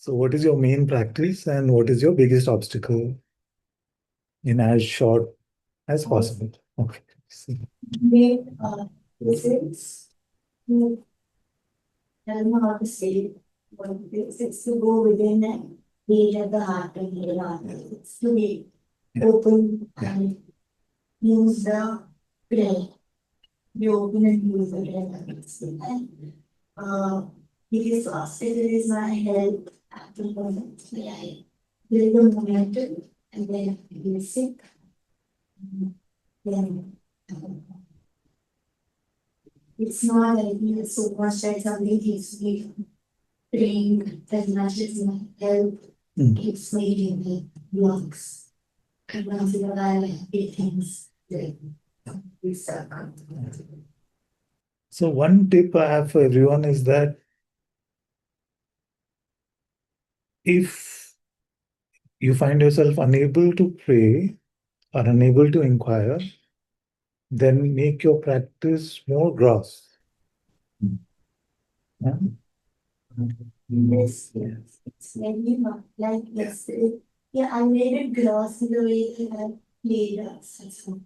So what is your main practice and what is your biggest obstacle in as short as possible? Okay. Main physics, I don't know how to say it, but it's to go within and be at the heart and the heart. It's to be open and use the prayer. Be open and use the prayer. And because obstacle is my health at the moment. I build the momentum and then I get sick. Then it's not that I feel so much that something keeps me praying as much as my health keeps making me blocks. And once in a while, I get things that we start. So one tip I have for everyone is that if you find yourself unable to pray or unable to inquire, then make your practice more gross. Yeah? Yes, yes. It's very much like yesterday. Yeah, I made it gross in the way that I played us. So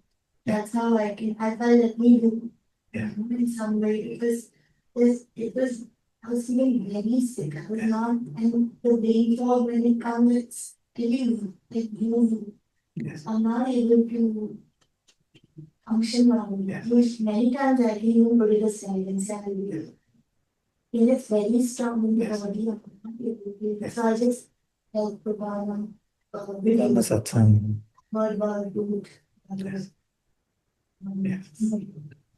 that's how I felt let me do in some way because I was feeling very sick. I was not, and the brain fog when it comes, it's really like I'm not able to function normally. Which many times I can even go to the silence and it's very strong in the body. So I just like put on video Satsang. about food.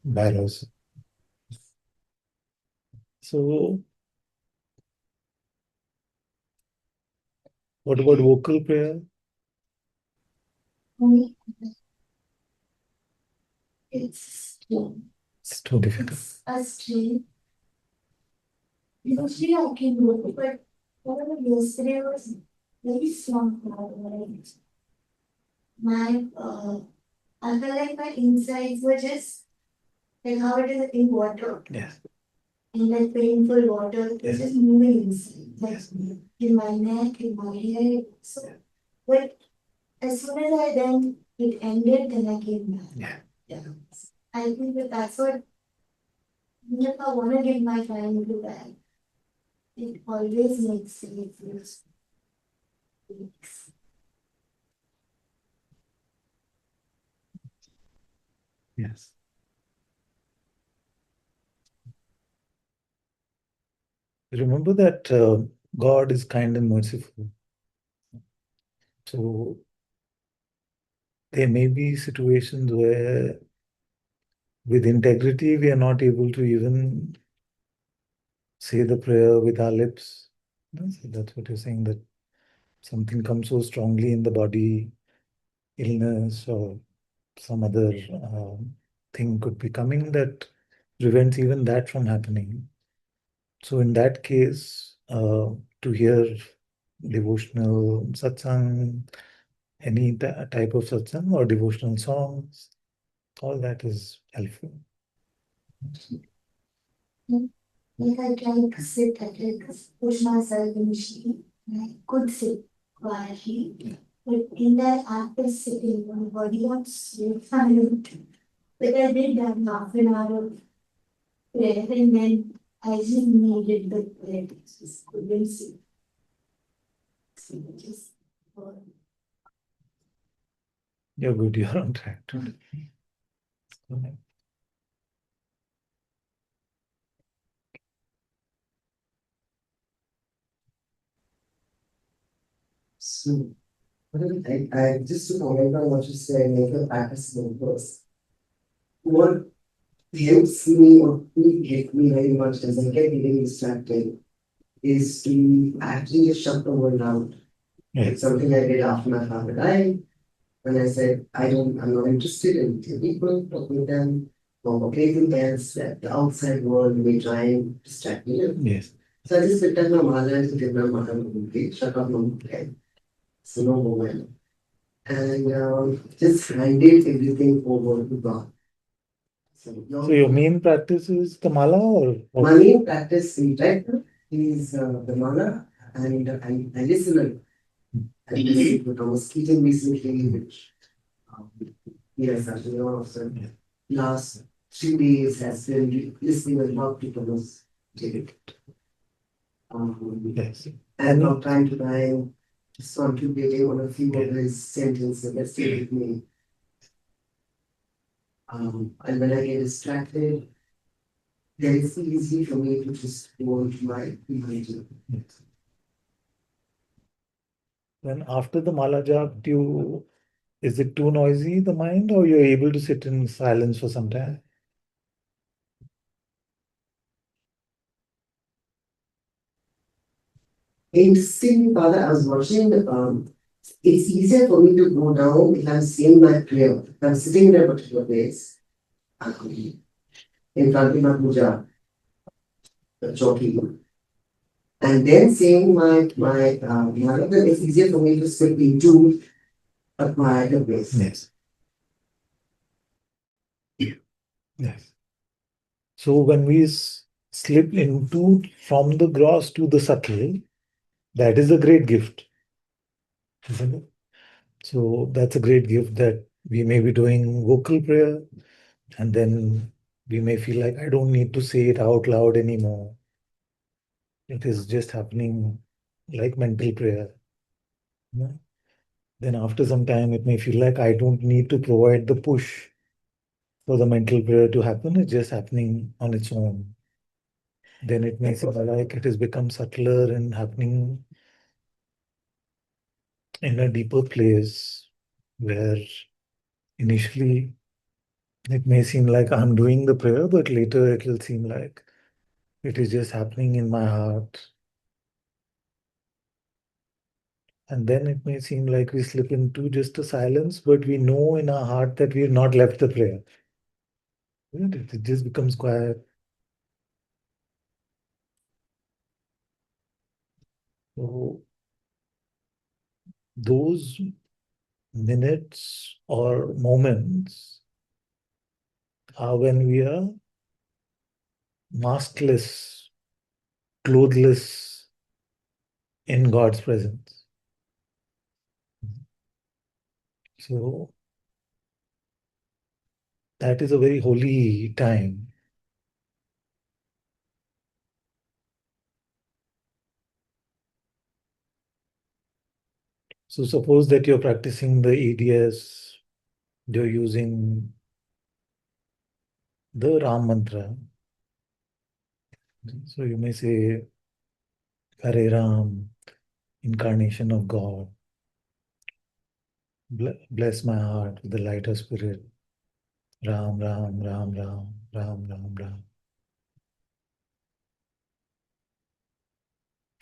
Virus. So what about vocal prayer? It's It's too difficult. It's a stream. Usually I can do it, but whatever yesterday was very strong. Like my I felt like my insides were just like how it is in water. Yes. In that painful water, it was just moving inside. Like in my neck, in my head. So but as soon as I then it ended, then I came back. Yeah. I think that that's what if I want to give my time to that, it always makes me feel weeks. Yes. Remember that God is kind and merciful. So there may be situations where with integrity we are not able to even say the prayer with our lips. So that's what you're saying, that something comes so strongly in the body, illness or some other thing could be coming that prevents even that from happening. So in that case, to hear devotional satsang, any type of satsang or devotional songs, all that is helpful. Like I tried to sit, I tried to push myself initially, and I could sit quietly. But in that act of sitting, my body got so tired. Like I did that half an hour of prayer, and then I just needed the prayer. Just couldn't sit. So I just You're good, you're on track today. So, I just to comment on what you said, make your practice first. What helps me or help me very much as I get getting distracted is to actually just shut the world out. It's something I did after my father died. When I said I'm not interested in people, talking with them, or playing dance that the outside world may try and distract me. Yes. So I just looked at my mother and said, my mother, shut up, no play. So no moment. And just handed everything over to God. So your main practice is the mala or what? my main practice in fact is the mala I listen. I listened to Thomas Keaton recently, which yes, actually, one of the last 3 days has been listening a lot to Thomas Keaton. Yes. And from time to time, just contributing on a few of his sentences that stay with me. And when I get distracted, then it's easy for me to just go into my religion. Yes. Then after the mala jap, is it too noisy, the mind, or you're able to sit in silence for some time? Interesting, Father, I was watching, it's easier for me to go down if I'm saying my prayer. If I'm sitting in a particular place, in front of my puja, jockey, and then saying my mantra, it's easier for me to slip into a quieter place. Yes. Yes. So when we slip into from the gross to the subtle, that is a great gift, isn't it? So that's a great gift that we may be doing vocal prayer, and then we may feel like I don't need to say it out loud anymore. It is just happening like mental prayer. Yeah. Then after some time, it may feel like I don't need to provide the push for the mental prayer to happen. It's just happening on its own. Then it may seem like it has become subtler and happening in a deeper place where initially it may seem like I'm doing the prayer, but later it will seem like it is just happening in my heart. And then it may seem like we slip into just a silence, but we know in our heart that we have not left the prayer. Isn't it? It just becomes quiet. So those minutes or moments are when we are maskless, clothless in God's presence. So that is a very holy time. So suppose that you're practicing the EDS, you're using the Ram mantra. So you may say, Hare Ram, incarnation of God. Bless my heart with the light of spirit. Ram, Ram, Ram, Ram, Ram, Ram, Ram.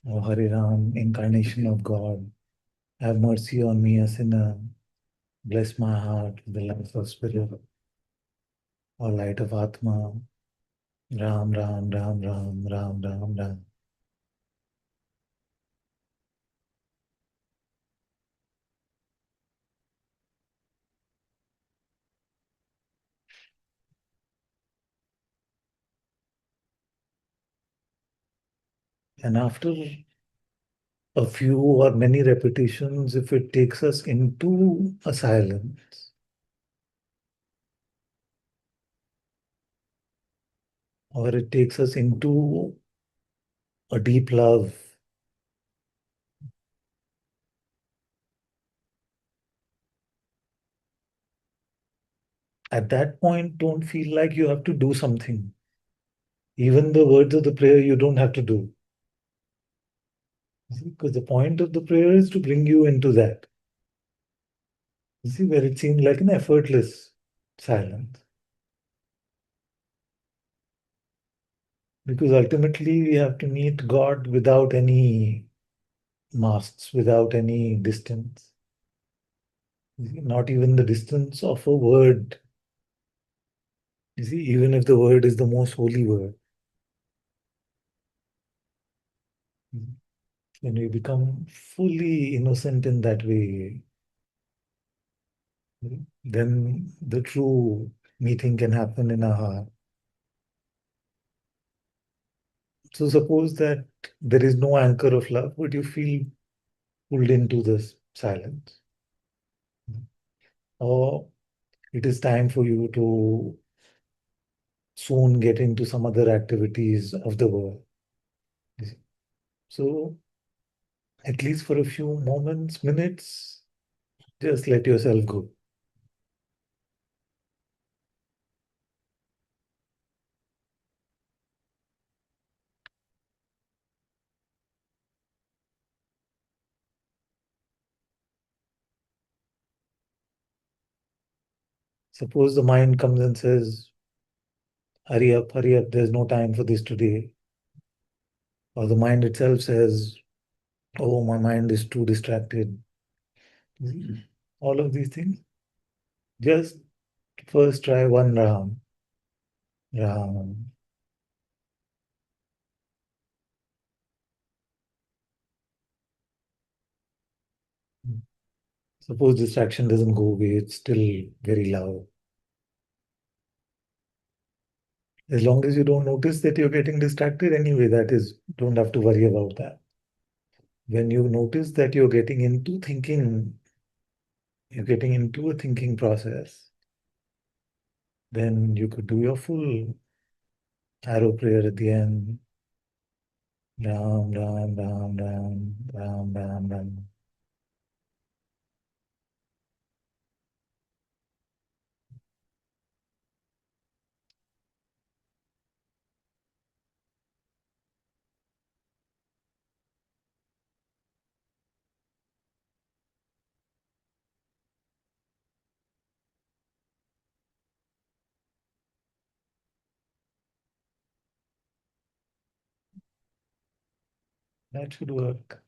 O Hare Ram, incarnation of God. Have mercy on me, a sinner. Bless my heart with the light of spirit or light of Atma. Ram, Ram, Ram, Ram, Ram, Ram, Ram. And after a few or many repetitions, if it takes us into a silence, or it takes us into a deep love, at that point, don't feel like you have to do something. Even the words of the prayer, you don't have to do. Because the point of the prayer is to bring you into that. You see, where it seemed like an effortless silence. Because ultimately, we have to meet God without any masks, without any distance. You see, not even the distance of a word. You see, even if the word is the most holy word, when we become fully innocent in that way, then the true meeting can happen in our heart. So suppose that there is no anchor of love, but you feel pulled into this silence. Or it is time for you to soon get into some other activities of the world. So, at least for a few moments, minutes, just let yourself go. Suppose the mind comes and says, hurry up, there's no time for this today. Or the mind itself says, oh, my mind is too distracted. All of these things. Just first try one round. Round. Suppose distraction doesn't go away, it's still very loud. As long as you don't notice that you're getting distracted, anyway, that is, don't have to worry about that. When you notice that you're getting into thinking, you're getting into a thinking process, then you could do your full arrow prayer at the end. Ram, Ram, Ram, Ram, Ram, Ram, Ram. That should work.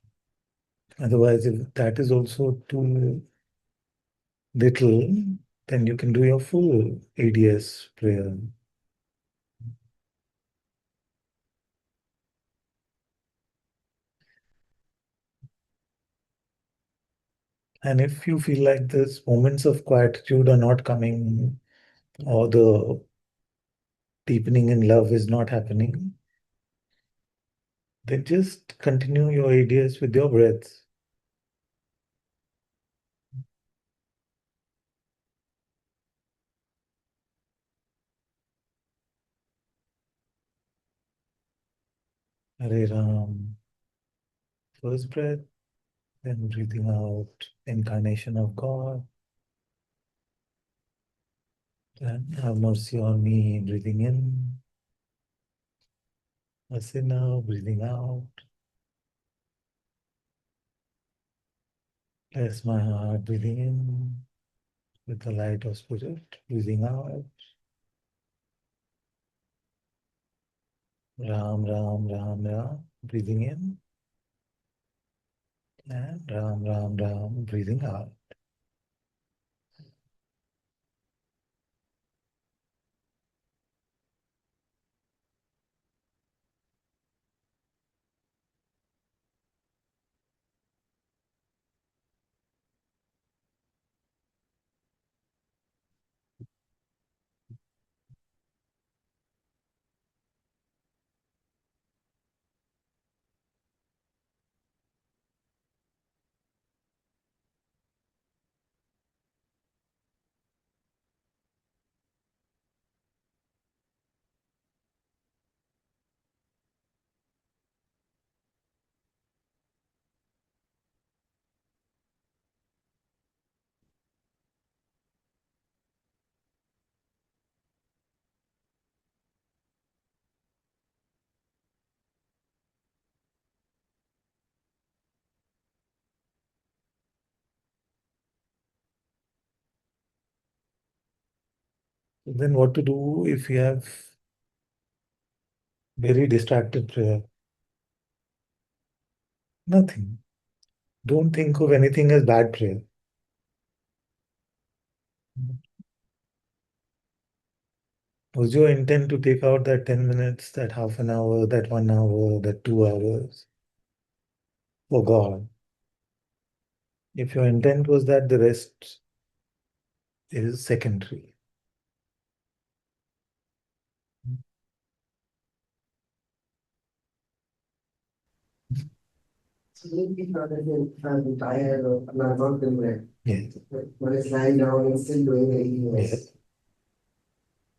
Otherwise, if that is also too little, then you can do your full ADS prayer. And if you feel like this moments of quietude are not coming, or the deepening in love is not happening, then just continue your ADS with your breath. Hare Ram. First breath, then breathing out, incarnation of God. Then have mercy on me, breathing in. A sinner, breathing out. Bless my heart, breathing in with the light of spirit, breathing out. Ram, Ram, Ram, Ram, breathing in. And Ram, Ram, Ram, breathing out. So then what to do if you have very distracted prayer? Nothing. Don't think of anything as bad prayer. Was your intent to take out that 10 minutes, that half an hour, that 1 hour, that 2 hours for God? If your intent was that, the rest is secondary. So maybe not that if I'm tired or I'm not doing that. Yes. But it's lying down and still doing anything else. Yes.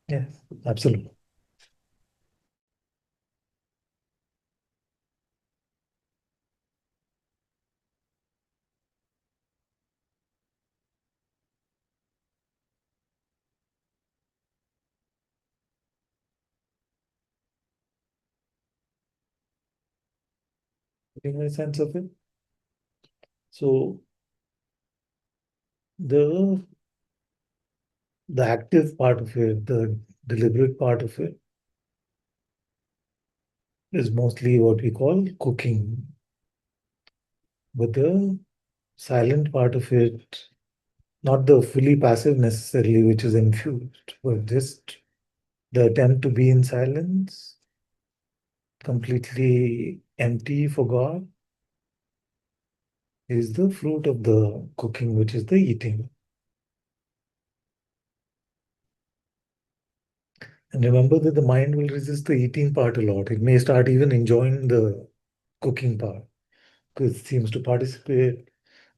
Yes, absolutely. Getting a sense of it. So the the active part of it, the deliberate part of it, is mostly what we call cooking. But the silent part of it, not the fully passive necessarily, which is infused, but just the attempt to be in silence, completely empty for God, is the fruit of the cooking, which is the eating. And remember that the mind will resist the eating part a lot. It may start even enjoying the cooking part because it seems to participate.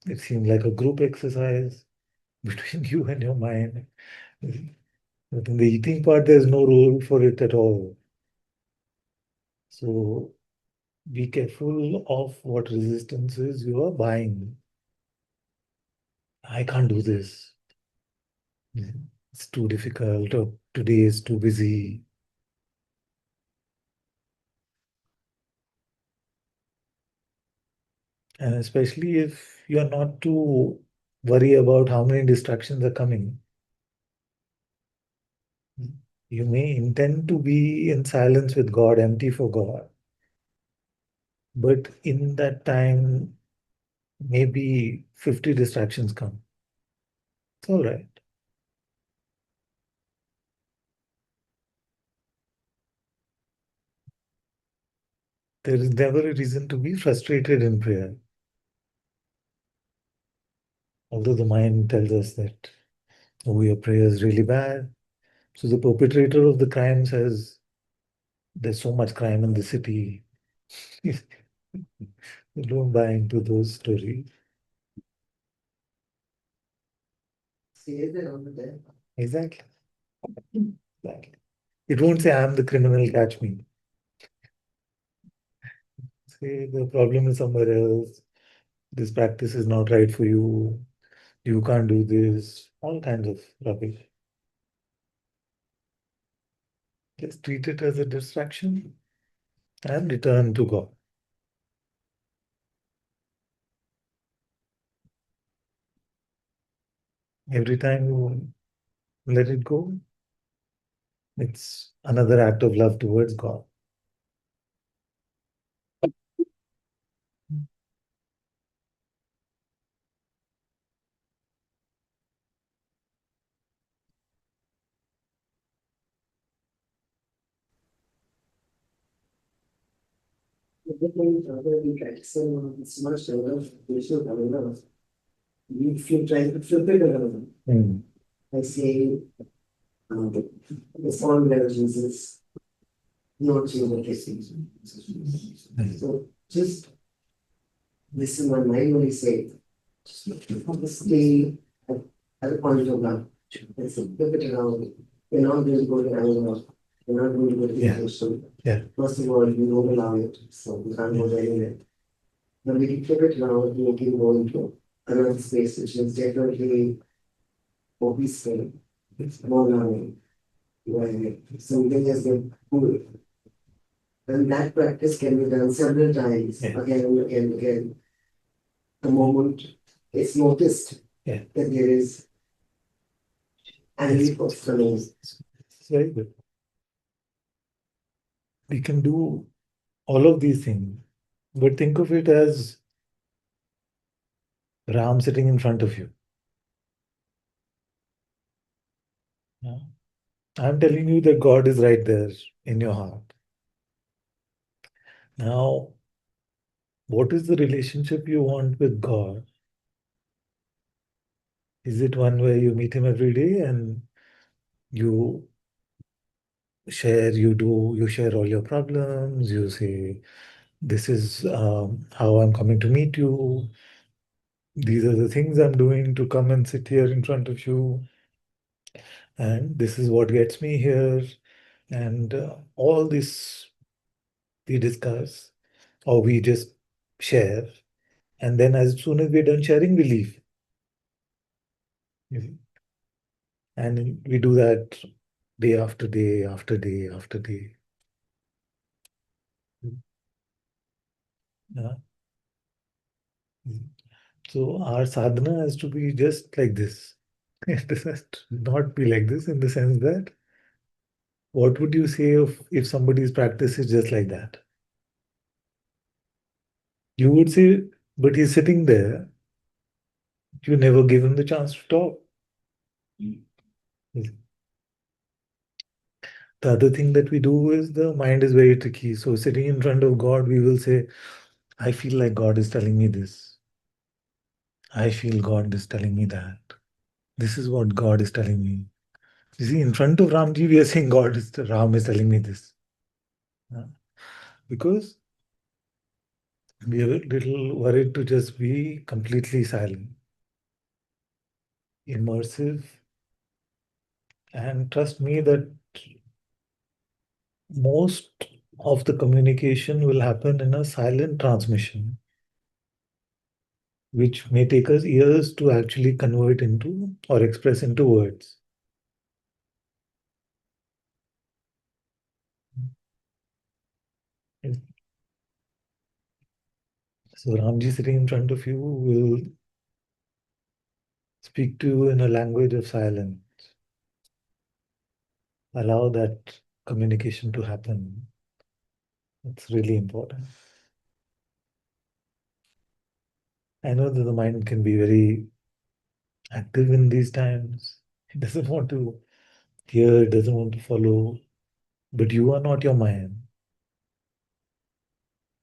It seems like a group exercise between you and your mind. But in the eating part, there's no role for it at all. So be careful of what resistances you are buying. I can't do this. It's too difficult, or today is too busy. And especially if you're not to worry about how many distractions are coming. You may intend to be in silence with God, empty for God. But in that time, maybe 50 distractions come. It's all right. There is never a reason to be frustrated in prayer. Although the mind tells us that, oh, your prayer is really bad. So the perpetrator of the crime says, there's so much crime in the city. Don't buy into those stories. Say that on the day. Exactly. Exactly. It won't say, I'm the criminal, catch me. Say the problem is somewhere else. This practice is not right for you. You can't do this. All kinds of rubbish. Just treat it as a distraction and return to God. Every time you let it go, it's another act of love towards God. Everything other than practicing it's much better. You should have enough. If you try to flip it around, Mm. I say, the foreign religions is not human cases. So just listen my mind when I say, just stay at a point of love. And so flip it around. You're not going to go to anger. You're not going to go to Yeah. depression. Yeah. First of all, you don't allow it, so you can't go anywhere. Then we can flip it around, we can go into another space which is definitely more peaceful, more loving, where something has been cool. And that practice can be done several times, Yeah. again and again and again. The moment it's noticed Yeah. that there is angry thoughts coming. It's very good. We can do all of these things, but think of it as Ram sitting in front of you. Yeah. I'm telling you that God is right there in your heart. Now, what is the relationship you want with God? Is it one where you meet Him every day and you you share all your problems, you say, this is how I'm coming to meet you. These are the things I'm doing to come and sit here in front of you. And this is what gets me here. And all this we discuss or we just share. And then as soon as we're done sharing, we leave. And we do that day after day after day after day. Yeah. So our sadhana has to be just like this. It does not be like this in the sense that what would you say if somebody's practice is just like that? You would say, but he's sitting there. You never give him the chance to talk. The other thing that we do is the mind is very tricky. So sitting in front of God, we will say, I feel like God is telling me this. I feel God is telling me that. This is what God is telling me. You see, in front of Ramji, we are saying Ram is telling me this. Because we are a little worried to just be completely silent, immersive, and trust me that most of the communication will happen in a silent transmission, which may take us years to actually convert into or express into words. So Ramji sitting in front of you will speak to you in a language of silence. Allow that communication to happen. It's really important. I know that the mind can be very active in these times. It doesn't want to hear, it doesn't want to follow. But you are not your mind.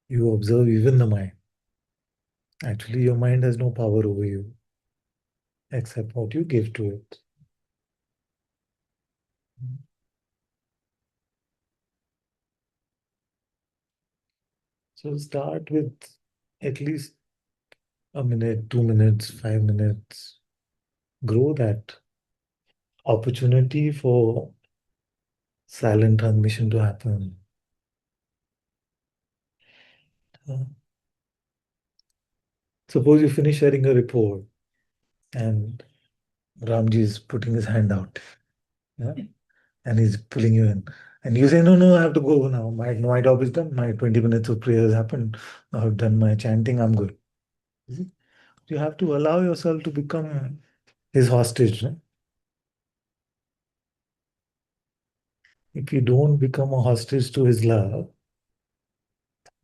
You observe even the mind. Actually, your mind has no power over you except what you give to it. So start with at least a minute, 2 minutes, 5 minutes. Grow that opportunity for silent transmission to happen. Uh, Suppose you finish sharing a report and Ramji is putting his hand out, yeah, and he's pulling you in. And you say, no, no, I have to go now. My job is done. My 20 minutes of prayer has happened. I've done my chanting. I'm good. You see? You have to allow yourself to become his hostage. No? If we don't become a hostage to his love,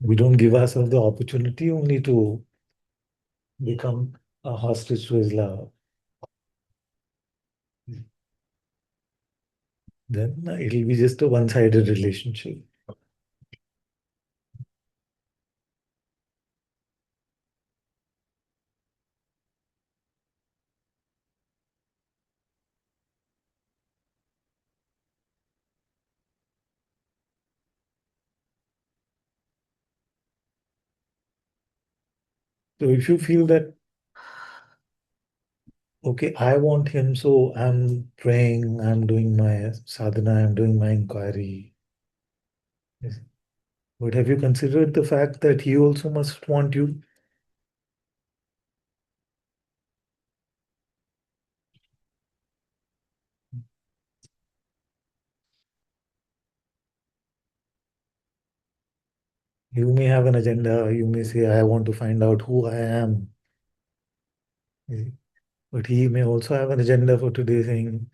we don't give ourselves the opportunity only to become a hostage to his love, then it'll be just a one-sided relationship. So if you feel that, okay, I want him, so I'm praying, I'm doing my sadhana, I'm doing my inquiry. Yes. But have you considered the fact that he also must want you? You may have an agenda, you may say, I want to find out who I am. You see. But he may also have an agenda for today saying,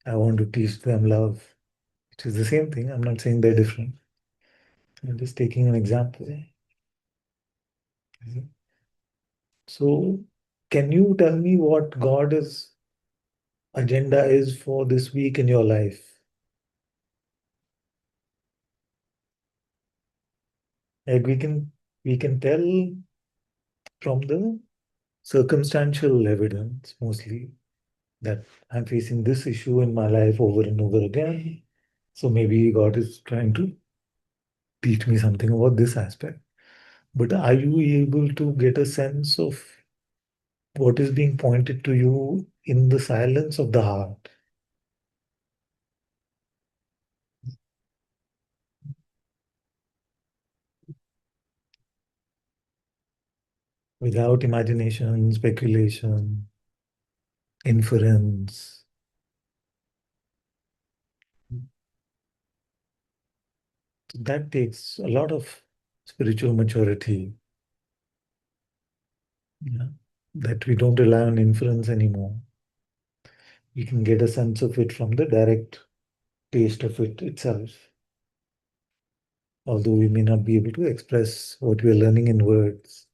I want to teach them love, which is the same thing. I'm not saying they're different. I'm just taking an example. You see. So, can you tell me what God's agenda is for this week in your life? Like we can tell from the circumstantial evidence mostly that I'm facing this issue in my life over and over again. So maybe God is trying to teach me something about this aspect. But are you able to get a sense of what is being pointed to you in the silence of the heart? Without imagination, speculation, inference. That takes a lot of spiritual maturity. Yeah. That we don't rely on inference anymore. We can get a sense of it from the direct taste of it itself. Although we may not be able to express what we are learning in words,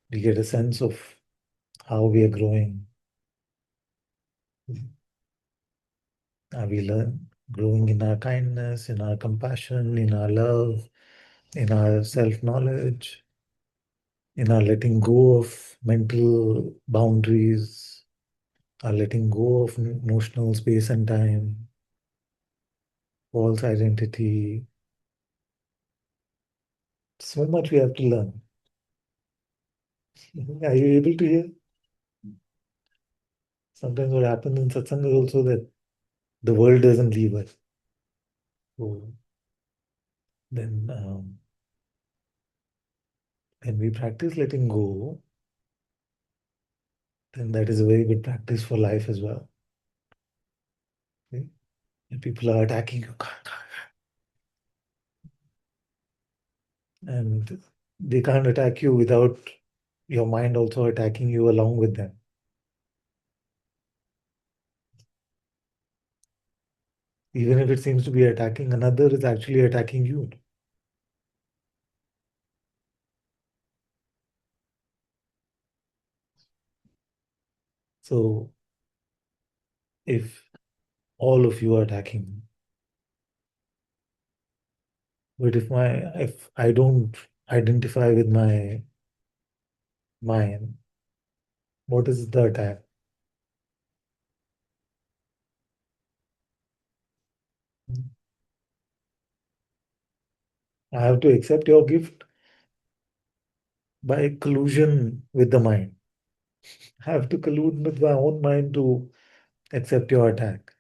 we get a sense of how we are growing. Are we growing in our kindness, in our compassion, in our love, in our self-knowledge, in our letting go of mental boundaries, our letting go of emotional space and time, false identity. So much we have to learn. Are you able to hear? Sometimes what happens in satsang is also that the world doesn't leave us. So then, when we practice letting go, then that is a very good practice for life as well. Okay? And people are attacking you, and they can't attack you without your mind also attacking you along with them. Even if it seems to be attacking another, it's actually attacking you. So if all of you are attacking me, but if I don't identify with my mind, what is the attack? I have to accept your gift by collusion with the mind. I have to collude with my own mind to accept your attack.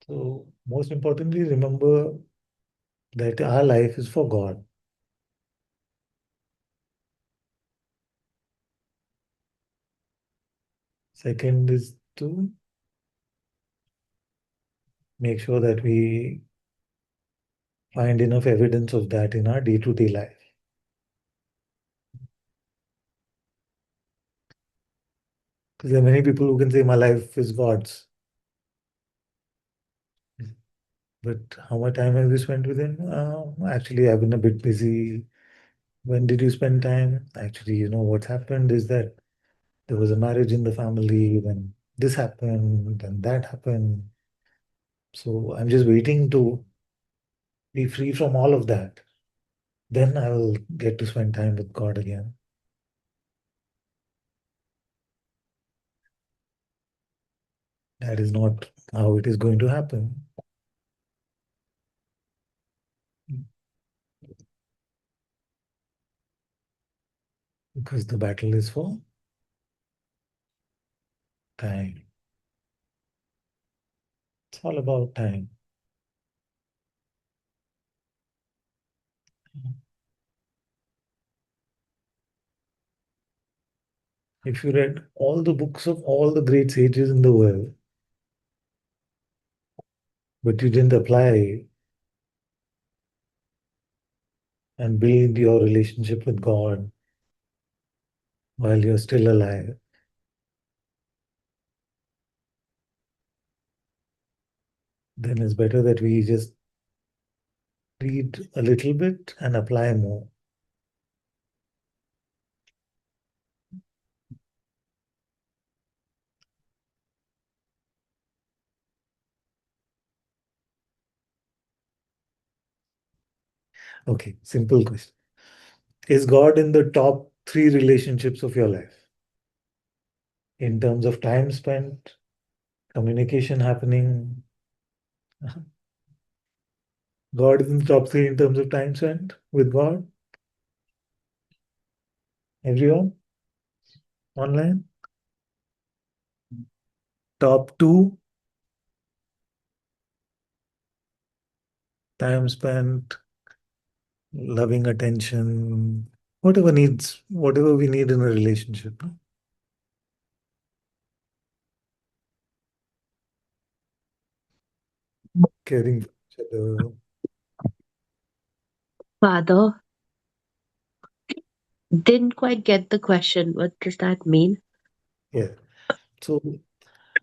So, most importantly, remember that our life is for God. Second is to make sure that we find enough evidence of that in our day-to-day life. Because there are many people who can say, my life is God's. But how much time have you spent with Him? Actually, I've been a bit busy. When did you spend time? Actually, what happened is that there was a marriage in the family, then this happened, and that happened. So I'm just waiting to be free from all of that. Then I will get to spend time with God again. That is not how it is going to happen. Because the battle is for time. It's all about time. If you read all the books of all the great sages in the world, but you didn't apply and build your relationship with God while you're still alive, then it's better that we just read a little bit and apply more. Okay, simple question. Is God in the top three relationships of your life? In terms of time spent, communication happening. God is in the top three in terms of time spent with God. Everyone online. Top two, time spent, loving attention, whatever we need in a relationship. No? Caring for each other. Father, didn't quite get the question. What does that mean? Yeah. So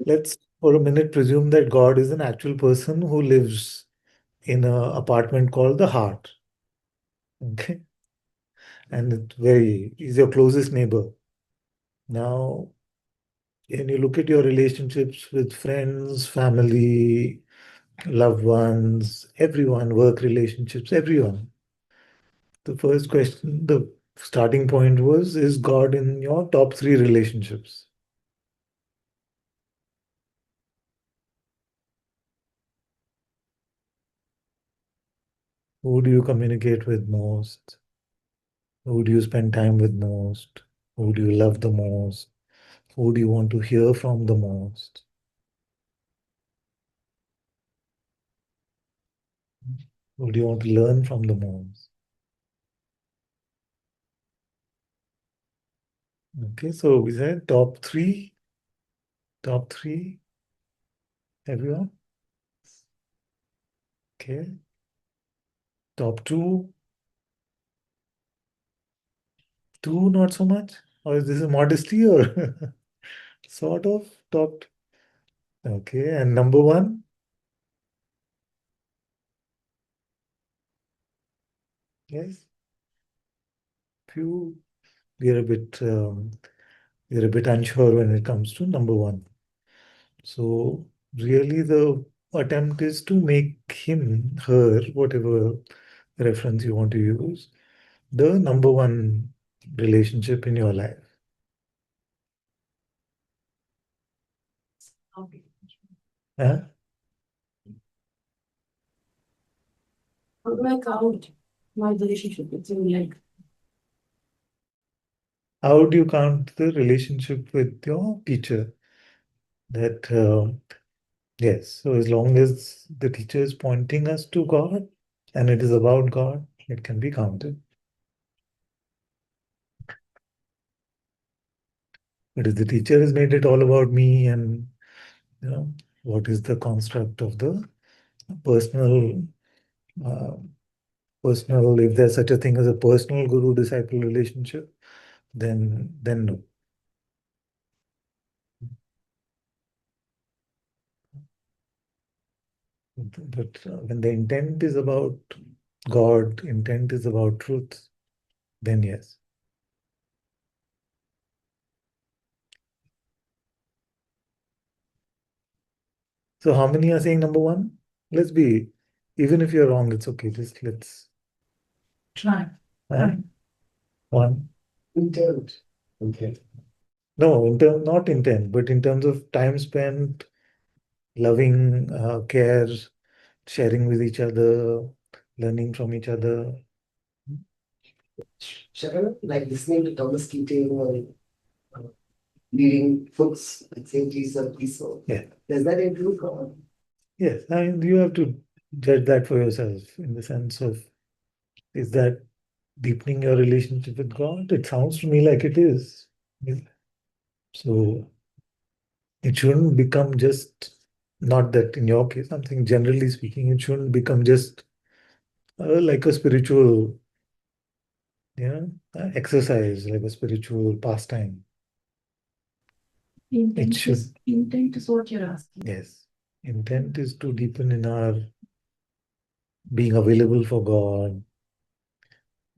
let's for a minute presume that God is an actual person who lives in an apartment called the heart. Okay. And he's your closest neighbor. Now, when you look at your relationships with friends, family, loved ones, everyone, work relationships, everyone. The first question, the starting point was, is God in your top three relationships? Who do you communicate with most? Who do you spend time with most? Who do you love the most? Who do you want to hear from the most? Who do you want to learn from the most? Okay, so we said top three, everyone. Okay, top two, not so much. Or is this a modesty or sort of top? Okay, and number one, yes, few. We are a bit, we are a bit unsure when it comes to number one. So really, the attempt is to make him, her, whatever reference you want to use, the number one relationship in your life. Huh? How do I count my relationship with him? Like, How do you count the relationship with your teacher? That yes, so as long as the teacher is pointing us to God and it is about God, it can be counted. But if the teacher has made it all about me and what is the construct of the personal, uh, if there's such a thing as a personal guru-disciple relationship, then no. But when the intent is about God, intent is about truth, then yes. So how many are saying number one? Let's be, even if you're wrong, it's okay. Just let's try. huh? One. Intent. Okay. No, not intent, but in terms of time spent, loving, care, sharing with each other, learning from each other. Sharon, like listening to Thomas Keating or reading books like St. Lisa Piso. Yeah. Does that include God? Yes, I mean, you have to judge that for yourself in the sense of, is that deepening your relationship with God? It sounds to me like it is. Yeah. So it shouldn't become just, not that in your case, I'm saying generally speaking, it shouldn't become just like a spiritual, exercise, like a spiritual pastime. It should, Intent is what you're asking. yes. Intent is to deepen in our being available for God,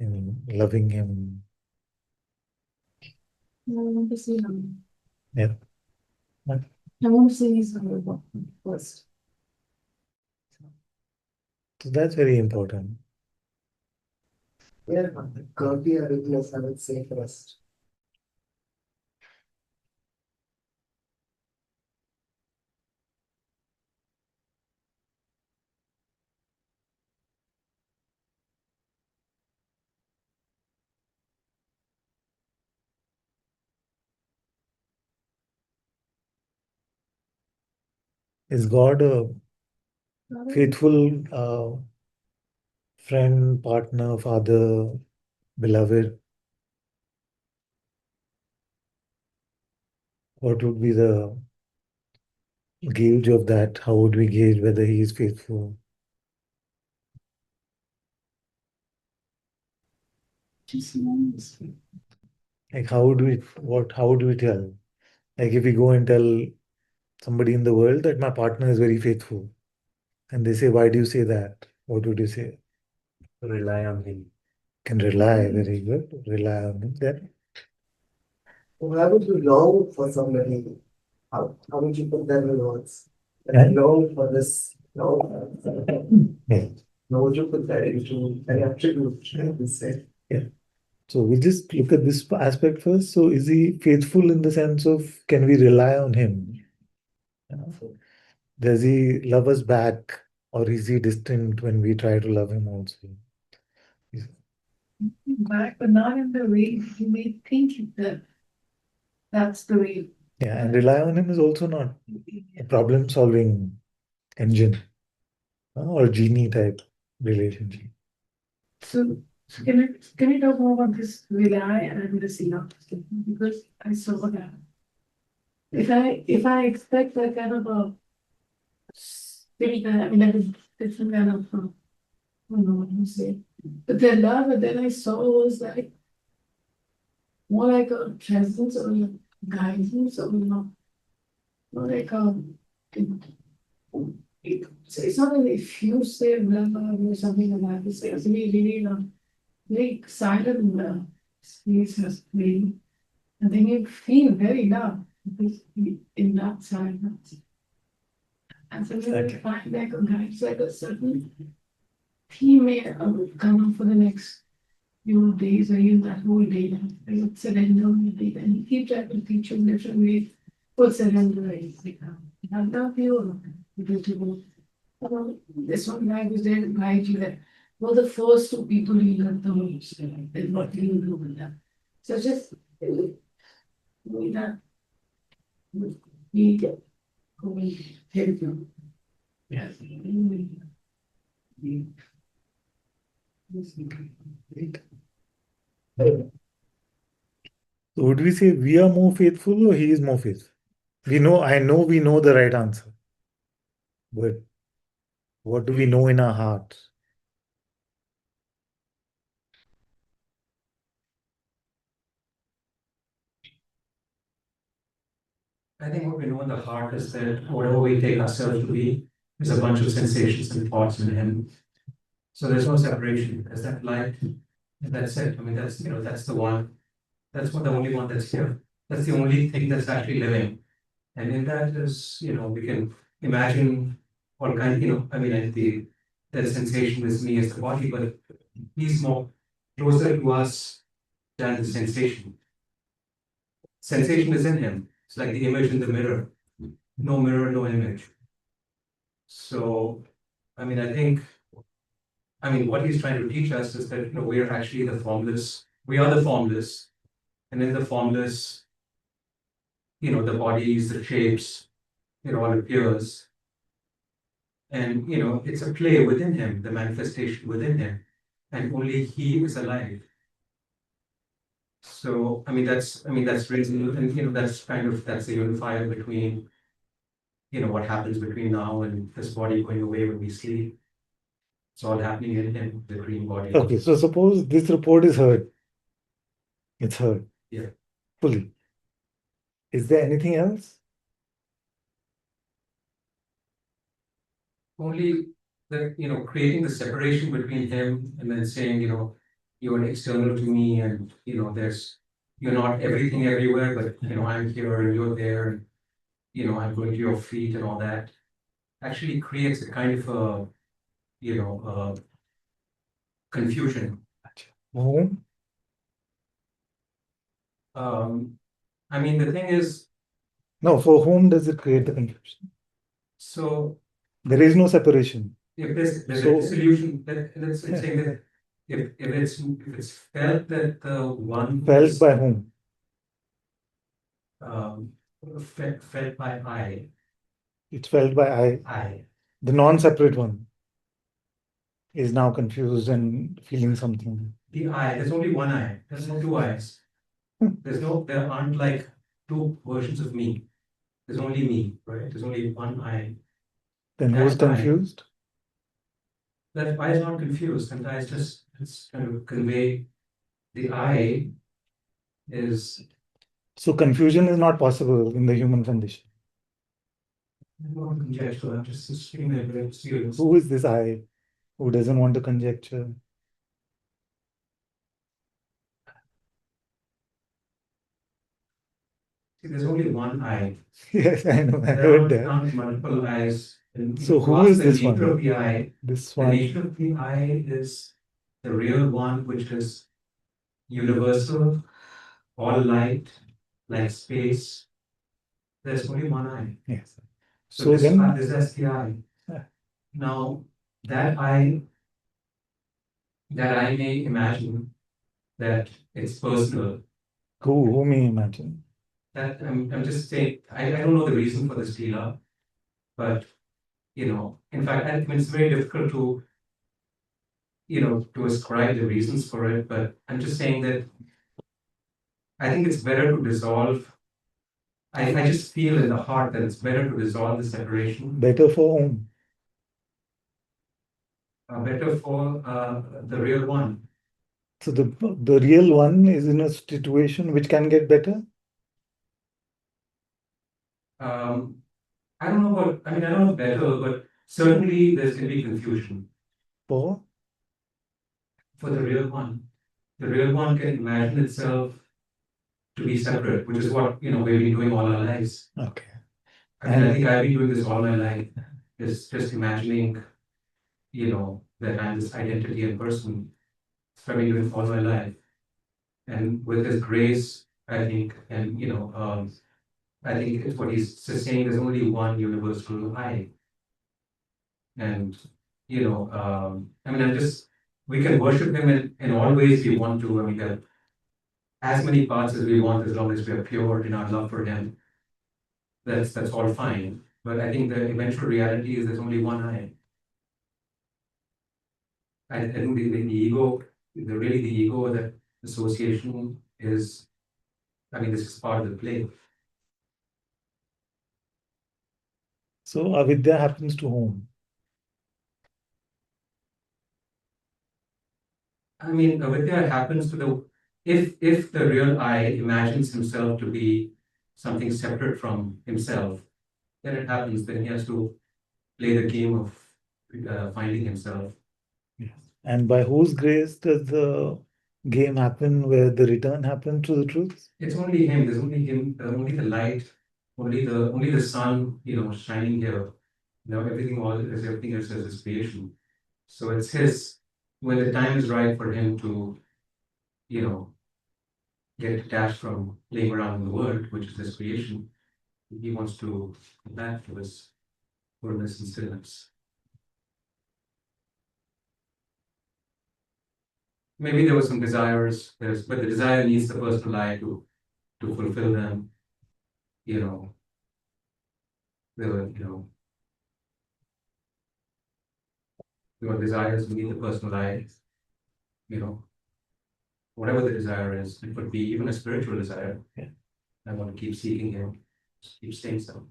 in loving Him. I want to see him. Yeah. I want to see his number first. So that's very important. Yeah, godly awareness, I would say first. Is God a faithful friend, partner, father, beloved? What would be the gauge of that? How would we gauge whether he is faithful? Like how would we tell? Like if we go and tell somebody in the world that my partner is very faithful, and they say, why do you say that? What would you say? Rely on him. Can rely, very good. Rely on him. Then Why would you long for somebody? How would you put that in words? That yeah. I long for this, long for Yeah. how would you put that into an attribute? Instead? Yeah. So we'll just look at this aspect first. So is he faithful in the sense of can we rely on him? Yeah. Does he love us back, or is he distant when we try to love him also? Back, but not in the way you may think that that's the way. Yeah, and rely on him is also not a problem solving engine or genie type relationship. So can you talk more about this rely and this enough? Because I saw that. If I expect that kind of a I mean that is different kind of I don't know what you say. But then love, but then I saw was like more like a presence or a guidance or more like it's not an effusive love or something like that. It's really very silent space has been. And then you feel very loved because in that silence. And so you Okay. find like a guide, like a certain theme may come up for the next few days or even that whole day. I would surrender on the day. And you keep trying to teach you in different ways. But surrender is like, I love you because you will. This one guy was there to guide you that well the first two people you love the most and what you do with them. So just we that we get going help you. Yes. So would we say we are more faithful or he is more faithful? I know we know the right answer, but what do we know in our hearts? I think what we know in the heart is that whatever we take ourselves to be is a bunch of sensations and thoughts in him. So there's no separation. There's that light, and that's it. I mean, that's the one. That's the only one that's here. That's the only thing that's actually living. And in that is, we can imagine all kinds. I mean, the sensation is me as the body, but he's more closer to us than the sensation. Sensation is in him. It's like the image in the mirror. No mirror, no image. So, I mean, what he's trying to teach us is that, we are actually the formless. We are the formless. And in the formless, the bodies, the shapes, it all appears. And, it's a play within him, the manifestation within him. And only he is alive. So, that's reason, and, that's the unifier between, what happens between now and this body going away when we sleep. It's all happening in him, the green body. Okay, so suppose this report is heard. It's heard. Yeah. Fully. Is there anything else? Only that, creating the separation between him and then saying, you're external to me and, you're not everything everywhere, but, I'm here and you're there and, I'm going to your feet and all that actually creates a kind of a, confusion. Whom? I mean, the thing is, No, for whom does it create the confusion? so There is no separation. if there's So- a dissolution, let's say that if it's felt that the one Felt by whom? felt by I, It's felt by I. The non-separate one is now confused and feeling something. the I, there's only one I, there's no two I's. There aren't like two versions of me. There's only me, right? There's only one I. Then who's That I. confused? That I is not confused, and I is just it's kind of convey the I is So confusion is not possible in the human condition. not conjecture. I'm just extremely very serious. Who is this I who doesn't want to conjecture? See, there's only one I. Yes, I know. I There heard that. aren't multiple I's. And So if you who ask is the this nature one? of the I, This the one. nature of the I is the real one, which is universal, all light, like space. There's only one I. Yes. So So this, then- that's the I. Yeah. Now, that I may imagine that it's personal. Who may imagine? That I'm just saying, I don't know the reason for this Leela, but in fact, I mean, it's very difficult to to ascribe the reasons for it, but I'm just saying that I think it's better to dissolve. I just feel in the heart that it's better to dissolve the separation. Better for whom? Better for the real one. So the real one is in a situation which can get better? I don't know about, I mean, I don't know better, but certainly there's going to be confusion For? for the real one. The real one can imagine itself to be separate, which is what, we've been doing all our lives. Okay. I mean, I think I've been doing this all my life, is just imagining, that I'm this identity and person. That's what I've been doing all my life. And with His grace, I think, and, I think it's what He's saying, there's only one universal I. And, I mean, we can worship Him in all ways we want to. I mean, there are as many paths as we want, as long as we are pure in our love for Him. That's all fine. But I think the eventual reality is there's only one I. I think the ego, the ego, that association is, I mean, this is part of the play. So avidya happens to whom? I mean, avidya happens to if the real I imagines himself to be something separate from himself, then it happens. Then he has to play the game of finding himself. Yes. And by whose grace does the game happen where the return happens to the truth? It's only him. There's only him. Only the light. Only the sun. Shining here. Everything else is his creation. So it's his. When the time is right for him to, get detached from playing around in the world, which is his creation, he wants to come back to his fullness and stillness. Maybe there were some desires, but the desire needs the personal I to fulfill them. Your desires, we need the personal I. Whatever the desire is, it could be even a spiritual desire. Yeah. I want to keep seeking Him, keep staying so.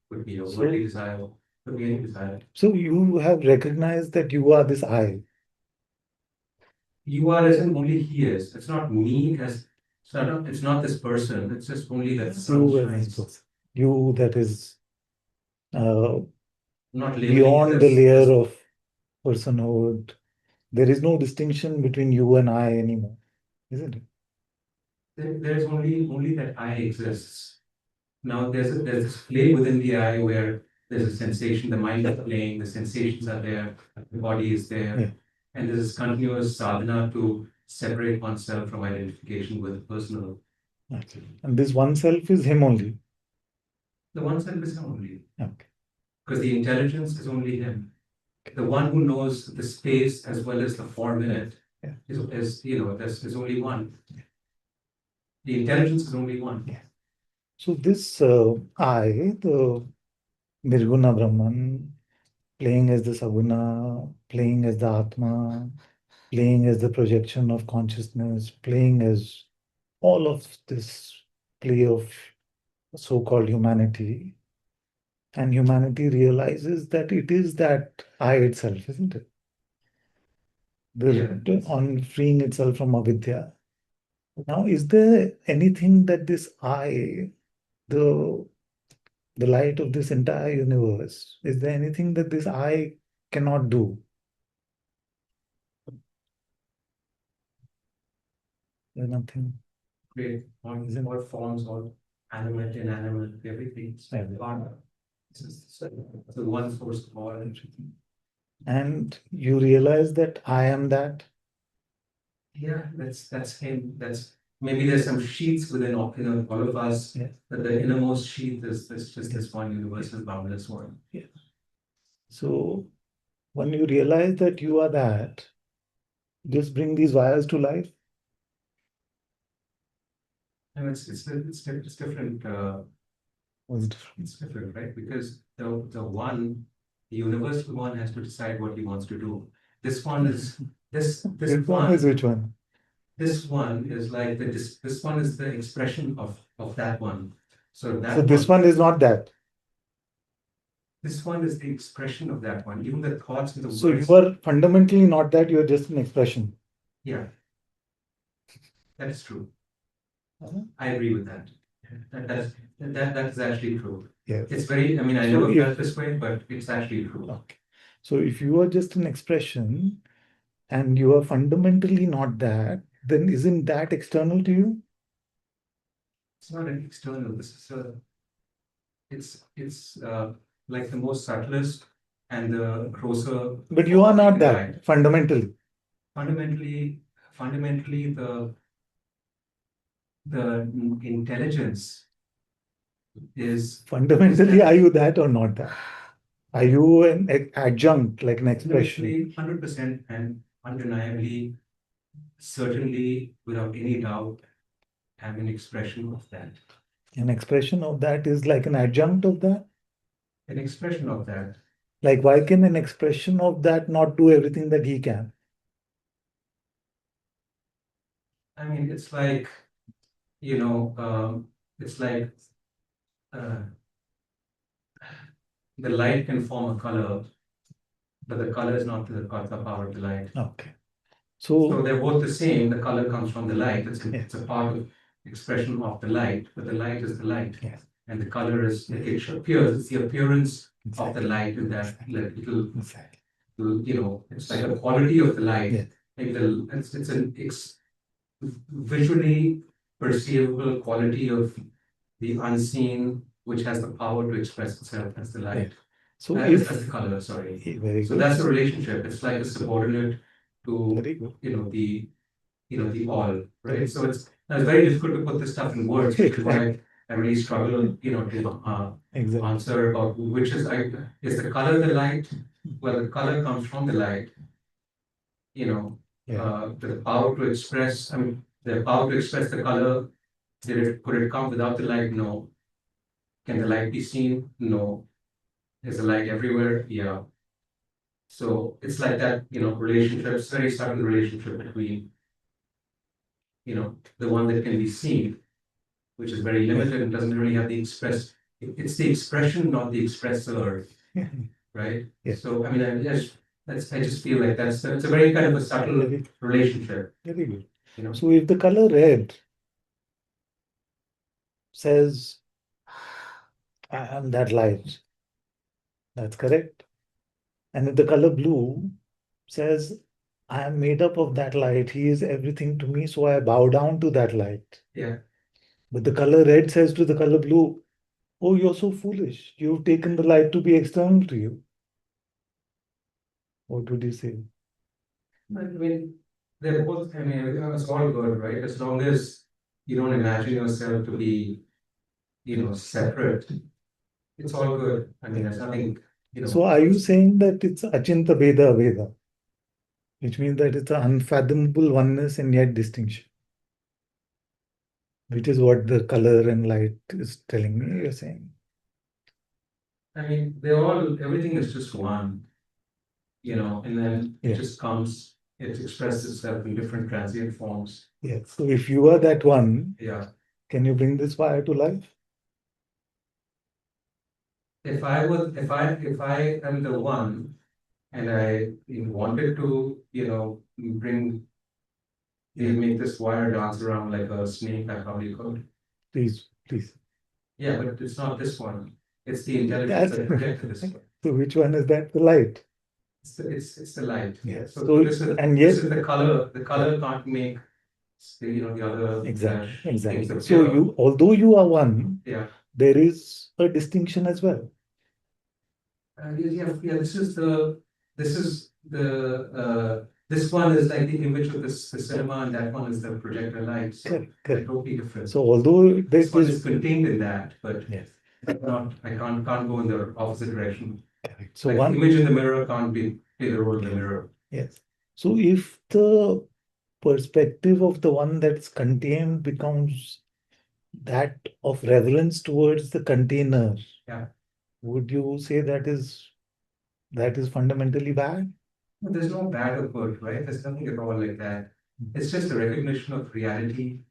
Could be a So- worldly desire, could be any desire. So you have recognized that you are this I. You are as in only He is. It's not me it's not this person. It's just only that sun You as this shines. person. You that is Not labeling beyond it the as- layer of personhood. There is no distinction between you and I anymore, isn't it? There's only that I exists. Now there's this play within the I where there's a sensation, the mind is playing, the sensations are there, the body is there, Yeah. And there's this continuous sadhana to separate oneself from identification with the personal. Okay. And this one self is him only. The one self is him only. Okay. Because the intelligence is only him. The one who knows the space as well as the form in it is there's only one. The intelligence is only one. Yeah. So this I, the Nirguna Brahman, playing as the Saguna, playing as the Atma, playing as the projection of consciousness, playing as all of this play of so-called humanity. And humanity realizes that it is that I itself, isn't it? On freeing itself from avidya. Now, is there anything that this I, the light of this entire universe, is there anything that this I cannot do? There's nothing. Create all forms, all animate, inanimate, everything. It's the one source of all. Everything. And you realize that I am that. Yeah, that's him. That's maybe there's some sheets within all of us. Yeah. But the innermost sheath is just this one universal boundless one. Yeah. So when you realize that you are that, just bring these wires to life. And it's different. What's different? It's different, right? Because the universal one has to decide what he wants to do. This one is this one is which one? This one is like this one is the expression of that one. So this one is not that. This one is the expression of that one. Even the thoughts and the words. So you are fundamentally not that, you are just an expression. Yeah. That is true. Uh-huh. I agree with that. That is actually true. Yes. It's very, I mean, I never felt this way, but it's actually true. Okay. So if you are just an expression and you are fundamentally not that, then isn't that external to you? It's not an external. This is it's like the most subtlest and the grosser. But you are not that fundamentally. Fundamentally, the intelligence is fundamentally. Are you that or not that? Are you an adjunct, like an expression? 100% and undeniably, certainly, without any doubt, am an expression of that. An expression of that is like an adjunct of that? An expression of that. Like, why can an expression of that not do everything that he can? I mean, it's like, it's like the light can form a color, but the color is not the power of the light. Okay. So they're both the same. The color comes from the light. It's a part of expression of the light, but the light is the light. Yes. And the color is, it appears, it's the appearance of the light in that little, it's like a quality of the light. Yeah. Like it's an visually perceivable quality of the unseen, which has the power to express itself as the light. So as the color, sorry. Very So good. that's the relationship. It's like a subordinate to Very good. the all, right? So it's very difficult to put this stuff in words, which is why I really struggle, to answer about which is the color the light? Well, the color comes from the light. The power to express, the power to express the color, could it come without the light? No. Can the light be seen? No. Is the light everywhere? Yeah. So it's like that, relationships, very subtle relationship between, the one that can be seen, which is very limited and doesn't really have the it's the expression, not the expressor, right? Yeah. So, I mean, I just feel like it's a very kind of a subtle relationship. Very good. So if the color red says, I am that light, that's correct. And if the color blue says, I am made up of that light, he is everything to me, so I bow down to that light. Yeah. But the color red says to the color blue, oh, you're so foolish. You've taken the light to be external to you. What would you say? I mean, they're both, I mean, it's all good, right? As long as you don't imagine yourself to be, separate, it's all good. I mean, there's nothing, So are you saying that it's Achinta Veda Veda, which means that it's an unfathomable oneness and yet distinction, which is what the color and light is telling me, you're saying? I mean, everything is just one, and then it Yeah. just comes, it expresses itself in different transient forms. Yeah. So if you are that one, Yeah. can you bring this fire to life? If I am the one and I wanted to, make this wire dance around like a snake, I probably could. Please, please. Yeah, but it's not this one. It's the intelligence that projected this one. So which one is that? The light. It's the light. Yes. So this is the color. The color Yeah. can't make the other Exactly. things appear. So although you are one, Yeah. there is a distinction as well. Yeah. This one is like the image of the cinema, and that one is the projector light. So Correct. they're totally different. So although This one is contained in that, but yes. I can't go in the opposite direction. Correct. So Like one image in the mirror can't play the role of the mirror. Yes. So if the perspective of the one that's contained becomes that of reverence towards the container, Yeah. would you say that is fundamentally bad? But there's no bad or good, right? There's nothing at all like that. It's just a recognition of reality.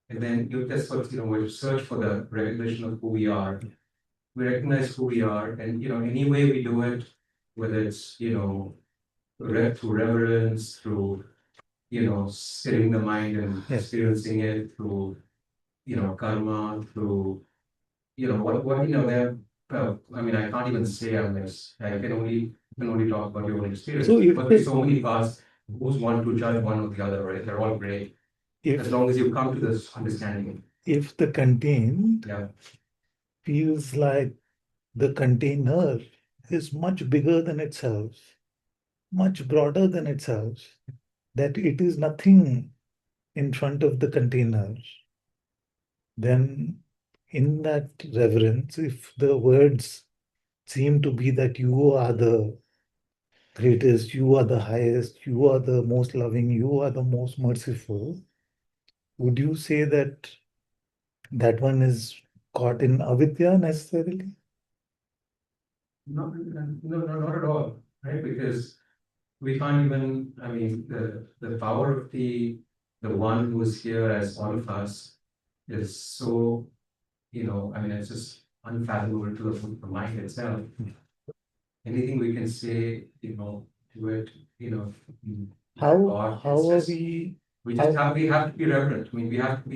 And then that's what, we search for the recognition of who we are. We recognize who we are, and any way we do it, whether it's through reverence, through sitting the mind and Yes. experiencing it, through karma, through what there. I mean, I can't even say unless I can only talk about your own experience. So if but there's so many paths. Who's one to judge one or the other, right? They're all great. As long as you come to this understanding. If the contained Yeah. feels like the container is much bigger than itself, much broader than itself, that it is nothing in front of the container, then in that reverence, if the words seem to be that you are the greatest, you are the highest, you are the most loving, you are the most merciful, would you say that that one is caught in avidya necessarily? No, not at all, right? Because we can't even, I mean, the power of the one who is here as all of us is so, I mean, it's just unfathomable to the mind itself. Anything we can say, to it, How are we have to be reverent. I mean, we have to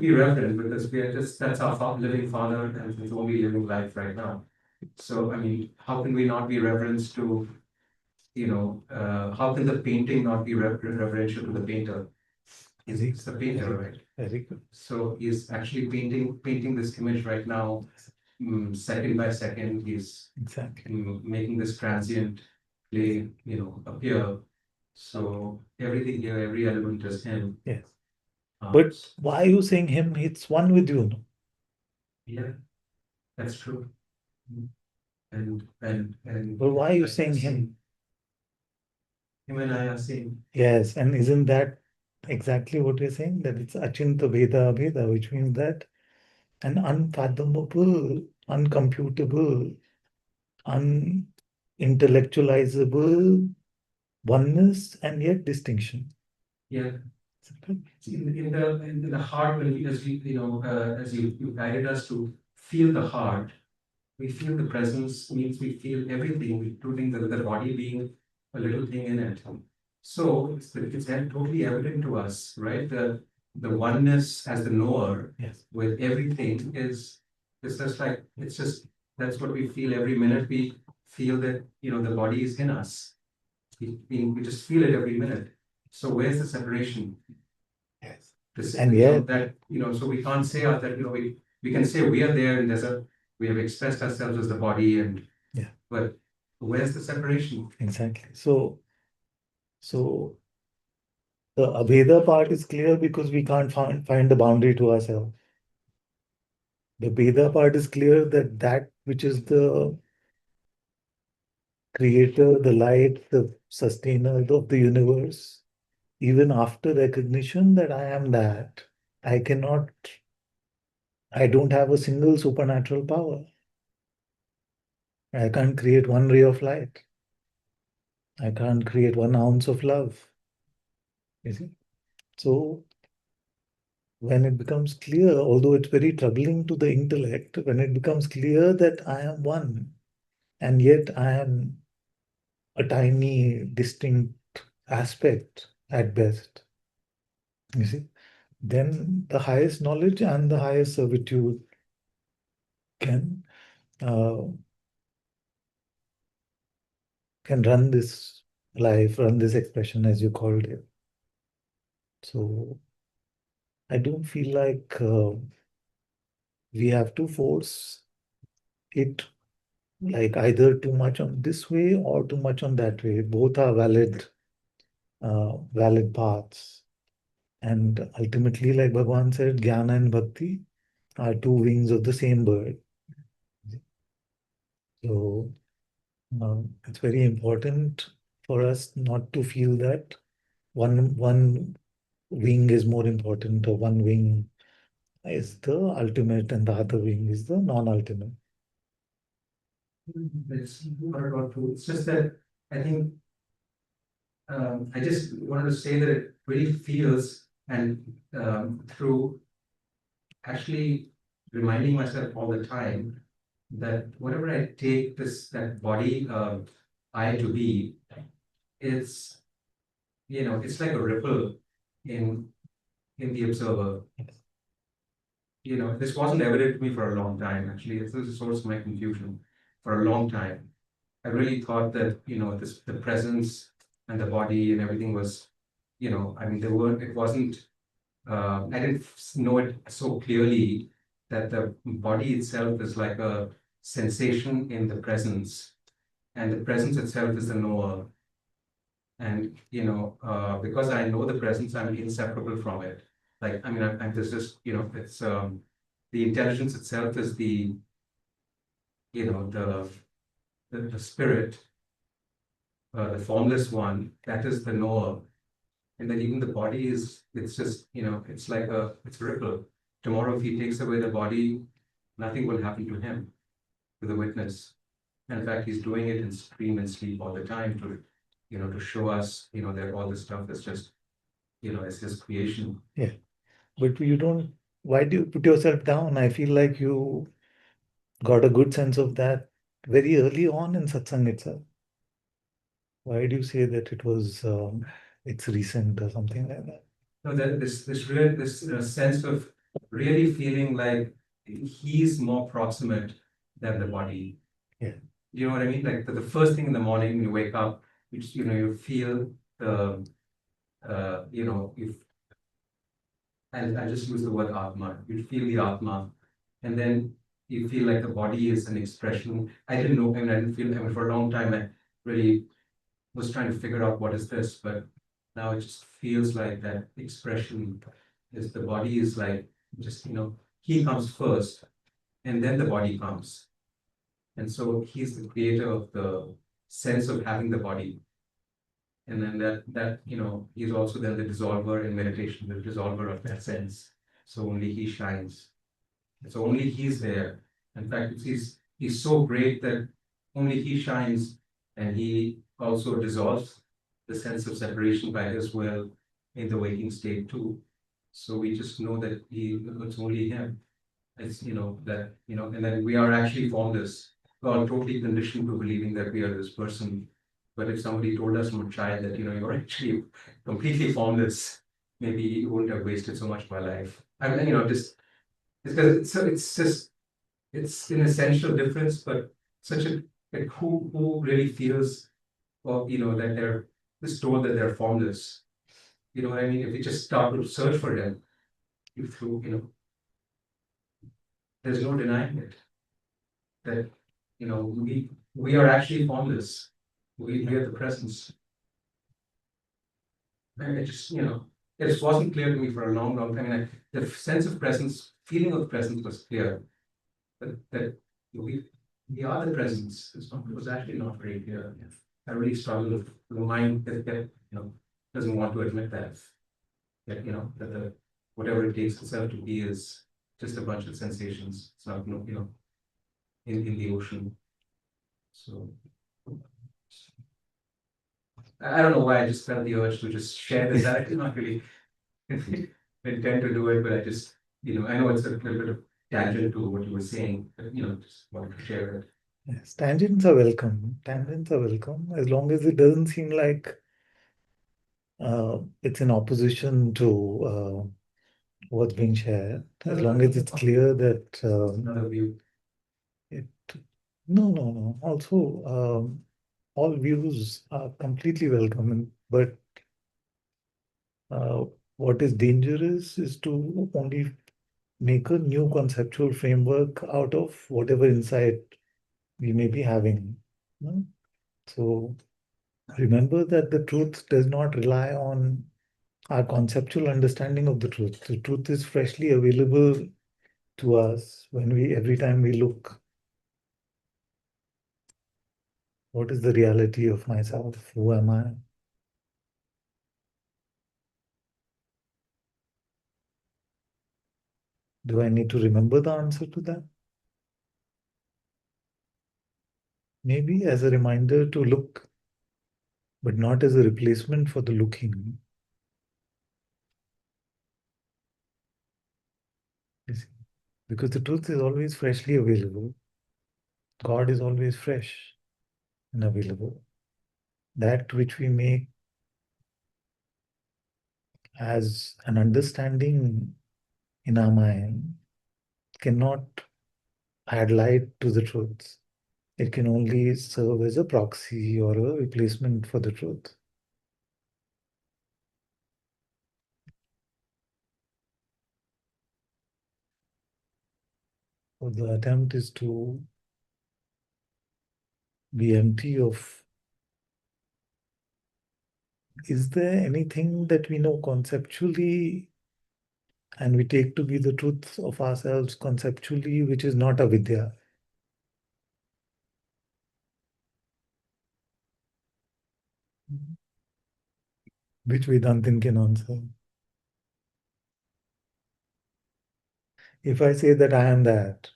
be reverent because that's our living Father and His only living life right now. So, I mean, how can we not be reverence to, how can the painting not be reverential to the painter? It's the painter, right? Very good. So he's actually painting this image right now, second by second. He's Exactly making this transient play, appear. So everything here, every element is him. Yes. But why are you saying him? It's one with you. No? Yeah, that's true. And but why are you saying him? Him and I are same. Yes, and isn't that exactly what you're saying? That it's Achinta Veda Veda, which means that an unfathomable, uncomputable, unintellectualizable oneness and yet distinction. Yeah. In the heart, when as you guided us to feel the heart, we feel the presence, means we feel everything, including the body being a little thing in it. So it's totally evident to us, right? The oneness as the knower with everything is just like that's what we feel every minute. We feel that the body is in us. We just feel it every minute. So where's the separation? Yes. And yet that so we can't say that we can say we are there and we have expressed ourselves as the body but where's the separation? Exactly. So So the Abheda part is clear because we can't find the boundary to ourselves. The Veda part is clear that that which is the creator, the light, the sustainer of the universe, even after recognition that I am that, I cannot, I don't have a single supernatural power. I can't create one ray of light. I can't create 1 ounce of love. You see? So when it becomes clear, although it's very troubling to the intellect, when it becomes clear that I am one, and yet I am a tiny, distinct aspect at best, you see, then the highest knowledge and the highest servitude can uh, run this life, run this expression as you called it. So I don't feel like we have to force it like either too much on this way or too much on that way. Both are valid paths. And ultimately, like Bhagavan said, Jnana and Bhakti are two wings of the same bird. So it's very important for us not to feel that one wing is more important or one wing is the ultimate and the other wing is the non-ultimate. It's not at all true. It's just that I think I just wanted to say that it really feels and through actually reminding myself all the time that whatever I take that body I to be, it's it's like a ripple in the observer. This wasn't evident to me for a long time. Actually, this is the source of my confusion. For a long time, I really thought that the presence and the body and everything was, I mean, there weren't. It wasn't. I didn't know it so clearly that the body itself is like a sensation in the presence, and the presence itself is the knower. And because I know the presence, I'm inseparable from it. Like, I mean, there's just it's the intelligence itself is the the spirit, the formless one. That is the knower. And then even the body it's just it's like it's a ripple. Tomorrow, if he takes away the body, nothing will happen to him, to the witness. In fact, he's doing it in dream and sleep all the time to to show us that all this stuff is just it's his creation. Yeah. But you don't, why do you put yourself down? I feel like you got a good sense of that very early on in satsang itself. Why do you say that it's recent or something like that? No, that this sense of really feeling like he's more proximate than the body. Yeah. You know what I mean? Like the first thing in the morning when you wake up, you feel the you and I just use the word Atma. You feel the Atma, and then you feel like the body is an expression. I didn't know, I mean, I didn't feel, I mean, for a long time, I really was trying to figure out what is this, but now it just feels like that expression is the body is like just, he comes first, and then the body comes. And so he's the creator of the sense of having the body. And then that he's also then the dissolver in meditation, the dissolver of that sense. So only he shines. And so only he's there. In fact, he's so great that only he shines, and he also dissolves the sense of separation by his will in the waking state too. So we just know that it's only him. It's that and then we are actually formless. We are totally conditioned to believing that we are this person. But if somebody told us from a child that you're actually completely formless, maybe you wouldn't have wasted so much of my life. I mean, just it's because it's just it's an essential difference, but such a like who really feels or that they're just told that they're formless. You know what I mean? If we just start to search for them, through there's no denying it. That we are actually formless. We are the presence. And it just, it just wasn't clear to me for a long, long time. And the sense of presence, feeling of presence was clear. That we are the presence. It was actually not very clear. I really struggled. The mind that doesn't want to admit that. That that the whatever it takes itself to be is just a bunch of sensations. It's not in the ocean. So I don't know why I just felt the urge to just share this. I did not really intend to do it, but I just I know it's a little bit of tangent to what you were saying, but just wanted to share it. Yes, tangents are welcome. Tangents are welcome as long as it doesn't seem like it's in opposition to what's being shared. As long as it's clear that Another view. it. No, no, no. Also, all views are completely welcome, but what is dangerous is to only make a new conceptual framework out of whatever insight we may be having. No? So remember that the truth does not rely on our conceptual understanding of the truth. The truth is freshly available to us every time we look. What is the reality of myself? Who am I? Do I need to remember the answer to that? Maybe as a reminder to look, but not as a replacement for the looking. You see? Because the truth is always freshly available. God is always fresh and available. That which we make as an understanding in our mind cannot add light to the truth. It can only serve as a proxy or a replacement for the truth. So the attempt is to be empty of, is there anything that we know conceptually and we take to be the truth of ourselves conceptually, which is not avidya? Which Vedantin can answer. If I say that I am that,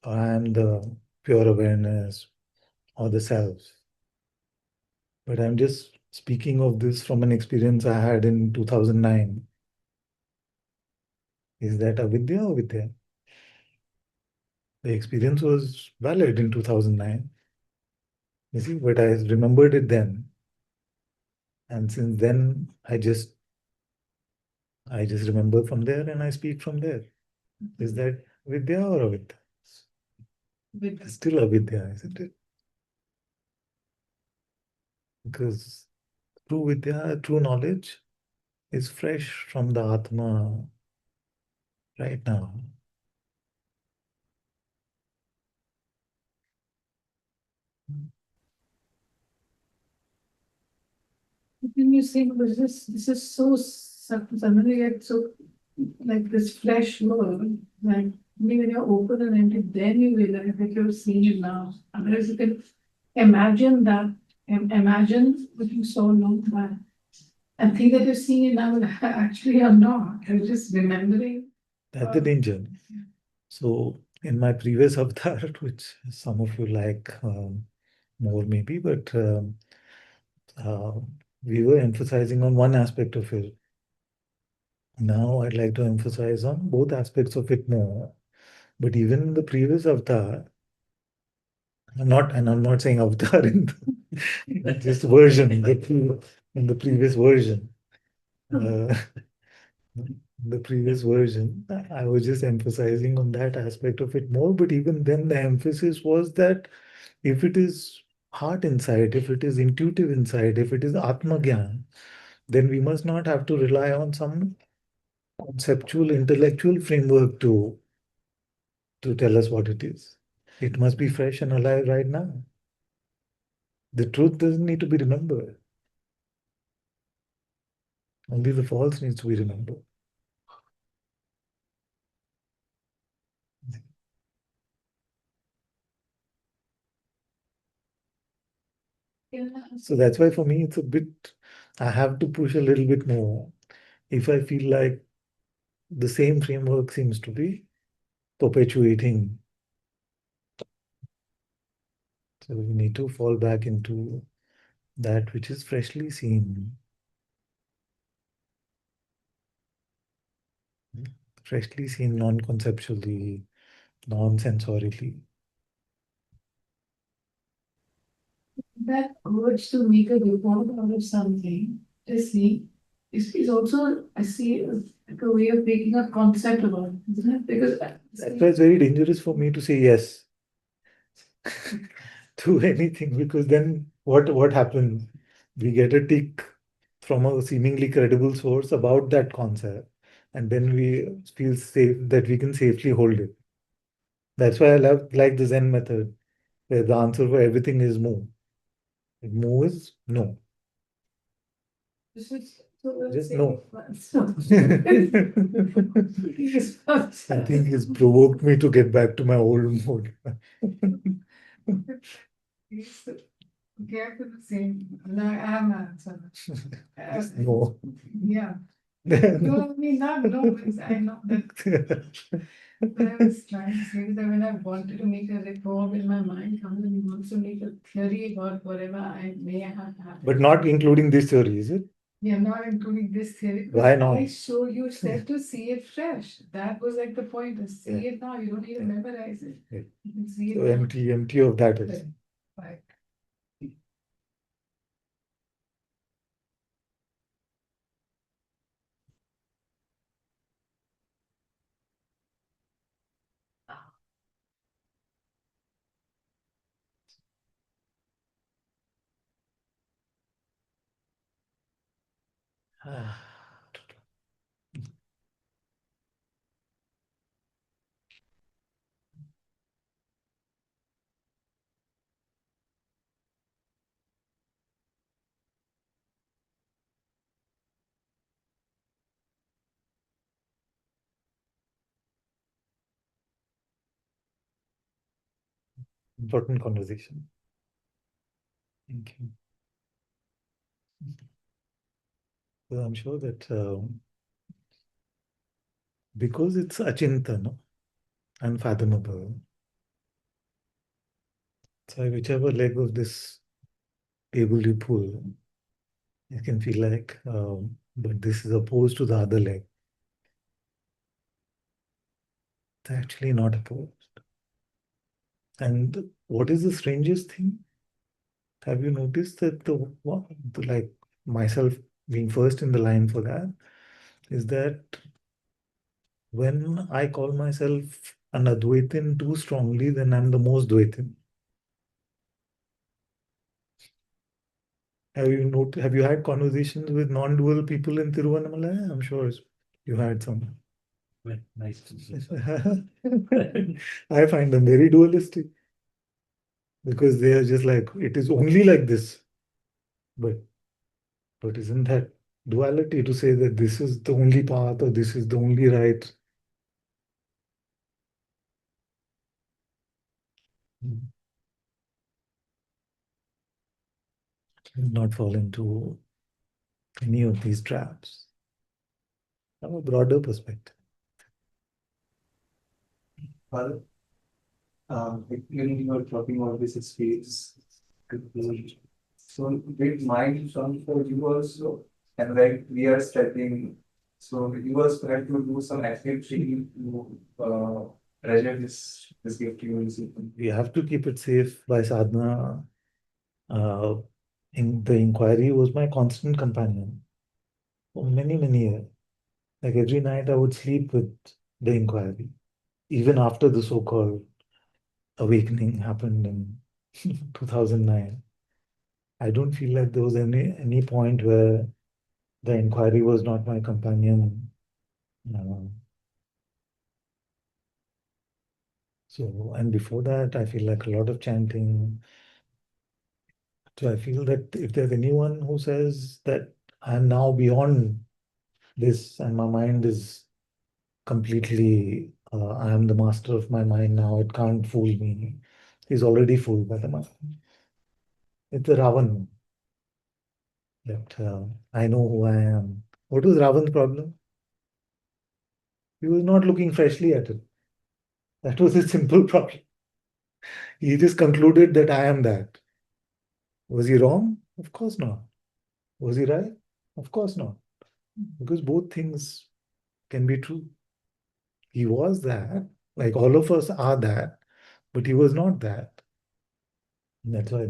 or I am the pure awareness or the self, but I'm just speaking of this from an experience I had in 2009, is that avidya or vidya? The experience was valid in 2009. You see, but I remembered it then. And since then, I just remember from there and I speak from there. Is that vidya or avidya? It's still avidya, isn't it? Because true vidya, true knowledge is fresh from the Atma right now. When you say, "But this is so familiar, so like this flesh world, like maybe when you're open and ended, then you realize that you're seeing it now. Otherwise, you can imagine that, imagine what you saw long back, and think that you're seeing it now, but actually you're not. You're just remembering. That's the danger. So in my previous avatar, which some of you like more maybe, but uh, we were emphasizing on one aspect of it. Now I'd like to emphasize on both aspects of it more. But even in the previous avatar, and I'm not saying avatar in this version, in the previous version. Uh, the previous version, I was just emphasizing on that aspect of it more. But even then, the emphasis was that if it is heart insight, if it is intuitive insight, if it is Atma Gyan, then we must not have to rely on some conceptual, intellectual framework to tell us what it is. It must be fresh and alive right now. The truth doesn't need to be remembered. Only the false needs to be remembered. Yeah. So that's why for me it's a bit, I have to push a little bit more. If I feel like the same framework seems to be perpetuating, so we need to fall back into that which is freshly seen, non-conceptually, non-sensorially. That urge to make a report out of something, I see, is also, I see, like a way of making a concept about it, isn't it? Because That's why it's very dangerous for me to say yes to anything, because then what happens? We get a tick from a seemingly credible source about that concept, and then we feel safe that we can safely hold it. That's why I like the Zen method, where the answer for everything is no. No is no. this is so Just say no. so. I think it's provoked me to get back to my old mode. Yes, get to the same. No, I have an answer. No. Yeah. No, I mean, not no, because I know that what I was trying to say is that when I wanted to make a report in my mind comes and wants to make a theory about whatever I may have had. But not including this theory, is it? Yeah, not including this theory. Why because not? I show you said to see it fresh. That was like the point is see Yeah. it now. You don't need to memorize it. Yeah. You can see it So now. empty of that is. Right. Important conversation. Thank you. Well, I'm sure that because it's achintana, unfathomable, so whichever leg of this table you pull, you can feel like, but this is opposed to the other leg. It's actually not opposed. And what is the strangest thing? Have you noticed that like myself being first in the line for that, is that when I call myself an Advaitin too strongly, then I'm the most Dvaitin. Have you had conversations with non-dual people in Tiruvannamalai? I'm sure you had some. Well, nice. I find them very dualistic because they are just like, it is only like this. But isn't that duality to say that this is the only path or this is the only right? Not fall into any of these traps. Have a broader perspective. Well, when you were talking about this experience, so it might sound for you also, and like we are studying, so you also have to do some activity to treasure this gift you receive. We have to keep it safe by sadhana. In the inquiry was my constant companion for many, many years. Like every night I would sleep with the inquiry, even after the so-called awakening happened in 2009. I don't feel like there was any point where the inquiry was not my companion. Uh, so, and before that, I feel like a lot of chanting. So I feel that if there's anyone who says that I'm now beyond this, and my mind is completely, I am the master of my mind now. It can't fool me. He's already fooled by the mind. It's a Ravan that I know who I am. What was Ravan's problem? He was not looking freshly at it. That was his simple problem. He just concluded that I am that. Was he wrong? Of course not. Was he right? Of course not. Because both things can be true. He was that, like all of us are that, but he was not that. And that's why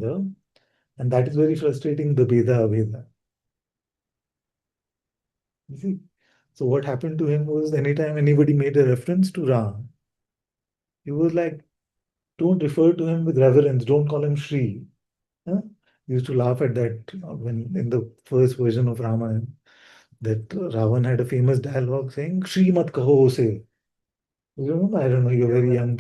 and that is very frustrating, the Veda Aveda. You see? So what happened to him was anytime anybody made a reference to Ram, he was like, don't refer to him with reverence, don't call him Shri. Huh? He used to laugh at that when in the first version of Ramayana, that Ravan had a famous dialogue saying, Shri mat kaho use. You remember? I don't know, you're very young.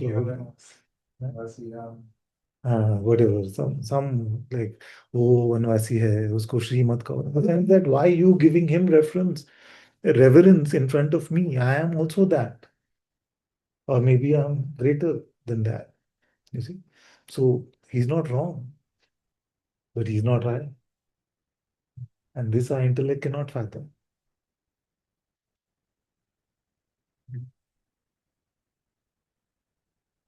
Whatever, some like, oh, Vanvasi hai, usko Shri mat kaho. But then that, why you giving him reverence in front of me? I am also that. Or maybe I'm greater than that. You see? So he's not wrong, but he's not right. And this our intellect cannot fathom.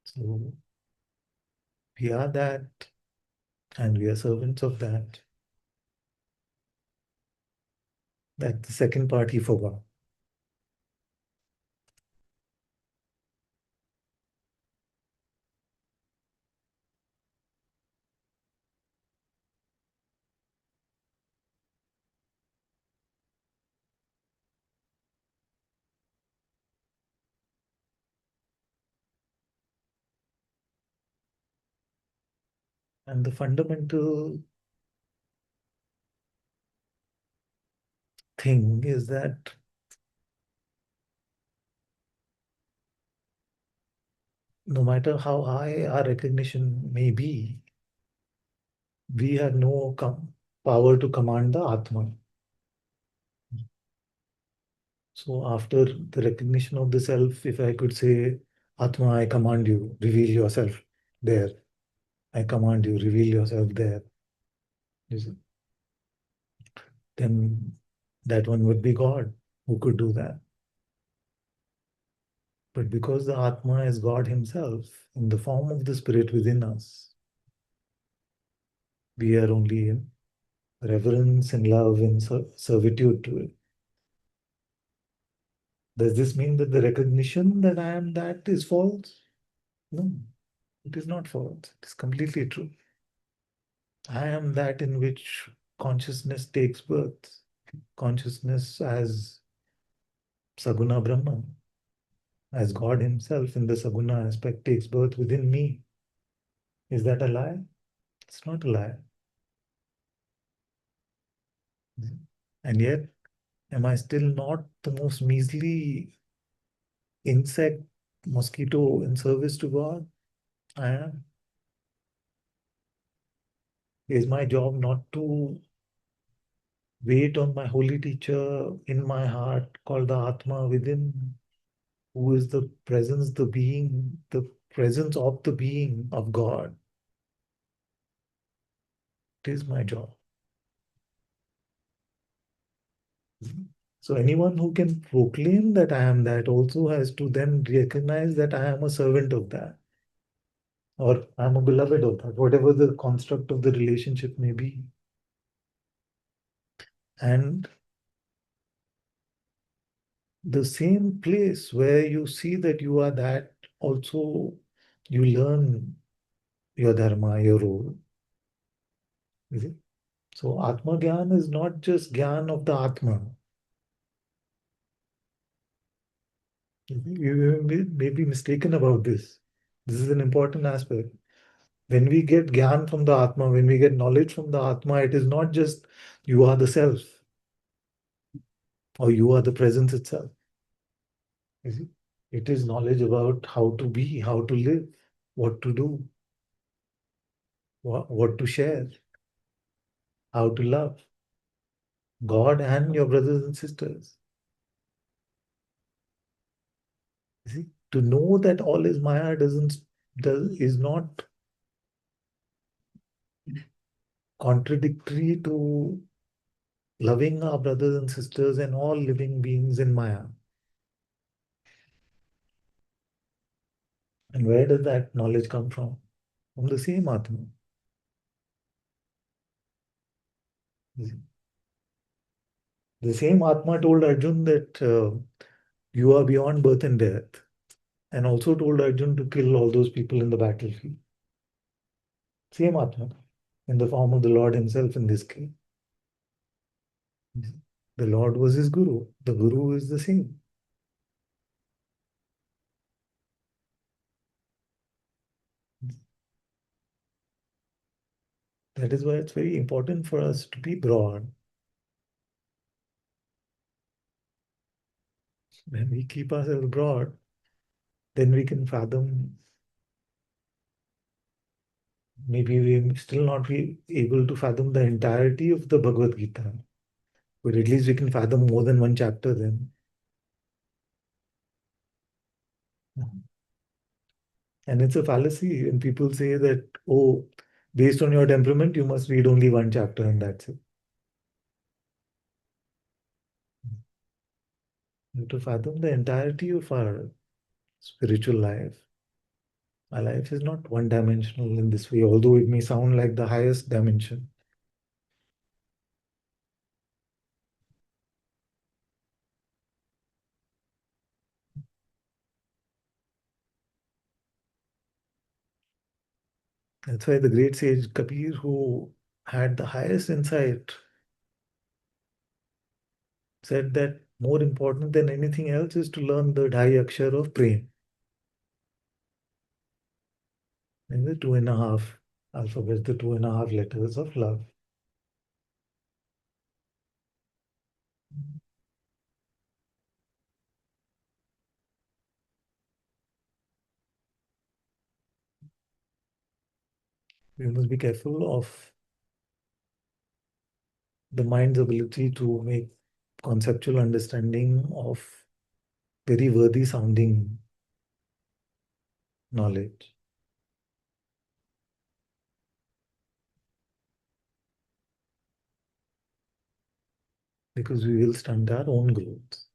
So we are that, and we are servants of that. That's the second part he forgot. And the fundamental thing is that no matter how high our recognition may be, we have no power to command the Atma. So after the recognition of the self, if I could say, Atma, I command you, reveal yourself there. I command you, reveal yourself there. You see? Then that one would be God who could do that. But because the Atma is God Himself in the form of the Spirit within us, we are only in reverence and love and servitude to it. Does this mean that the recognition that I am that is false? No, it is not false. It is completely true. I am that in which consciousness takes birth. Consciousness as Saguna Brahman, as God Himself in the Saguna aspect takes birth within me. Is that a lie? It's not a lie. And yet, am I still not the most measly insect, mosquito in service to God? I am. Is my job not to wait on my holy teacher in my heart called the Atma within, who is the presence, the being, the presence of the being of God? It is my job. So anyone who can proclaim that I am that also has to then recognize that I am a servant of that, or I'm a beloved of that, whatever the construct of the relationship may be. And the same place where you see that you are that, also you learn your dharma, your role. You see? So Atma Gyan is not just Gyan of the Atma. You may be mistaken about this. This is an important aspect. When we get Gyan from the Atma, when we get knowledge from the Atma, it is not just you are the self or you are the presence itself. You see? It is knowledge about how to be, how to live, what to do, what to share, how to love God and your brothers and sisters. See, to know that all is Maya is not contradictory to loving our brothers and sisters and all living beings in Maya. And where does that knowledge come from? From the same Atma. The same Atma told Arjun that you are beyond birth and death, and also told Arjun to kill all those people in the battlefield. Same Atma, in the form of the Lord himself in this case. The Lord was his Guru. The Guru is the same. That is why it's very important for us to be broad. When we keep ourselves broad, then we can fathom. Maybe we may still not be able to fathom the entirety of the Bhagavad Gita, but at least we can fathom more than one chapter then. And it's a fallacy when people say that, oh, based on your temperament, you must read only one chapter and that's it. You have to fathom the entirety of our spiritual life. Our life is not one dimensional in this way, although it may sound like the highest dimension. That's why the great sage Kabir, who had the highest insight, said that more important than anything else is to learn the Dhai Akshar of Prem. And the 2.5 alphabets, the 2.5 letters of love. We must be careful of the mind's ability to make conceptual understanding of very worthy sounding knowledge. Because we will stunt our own growth.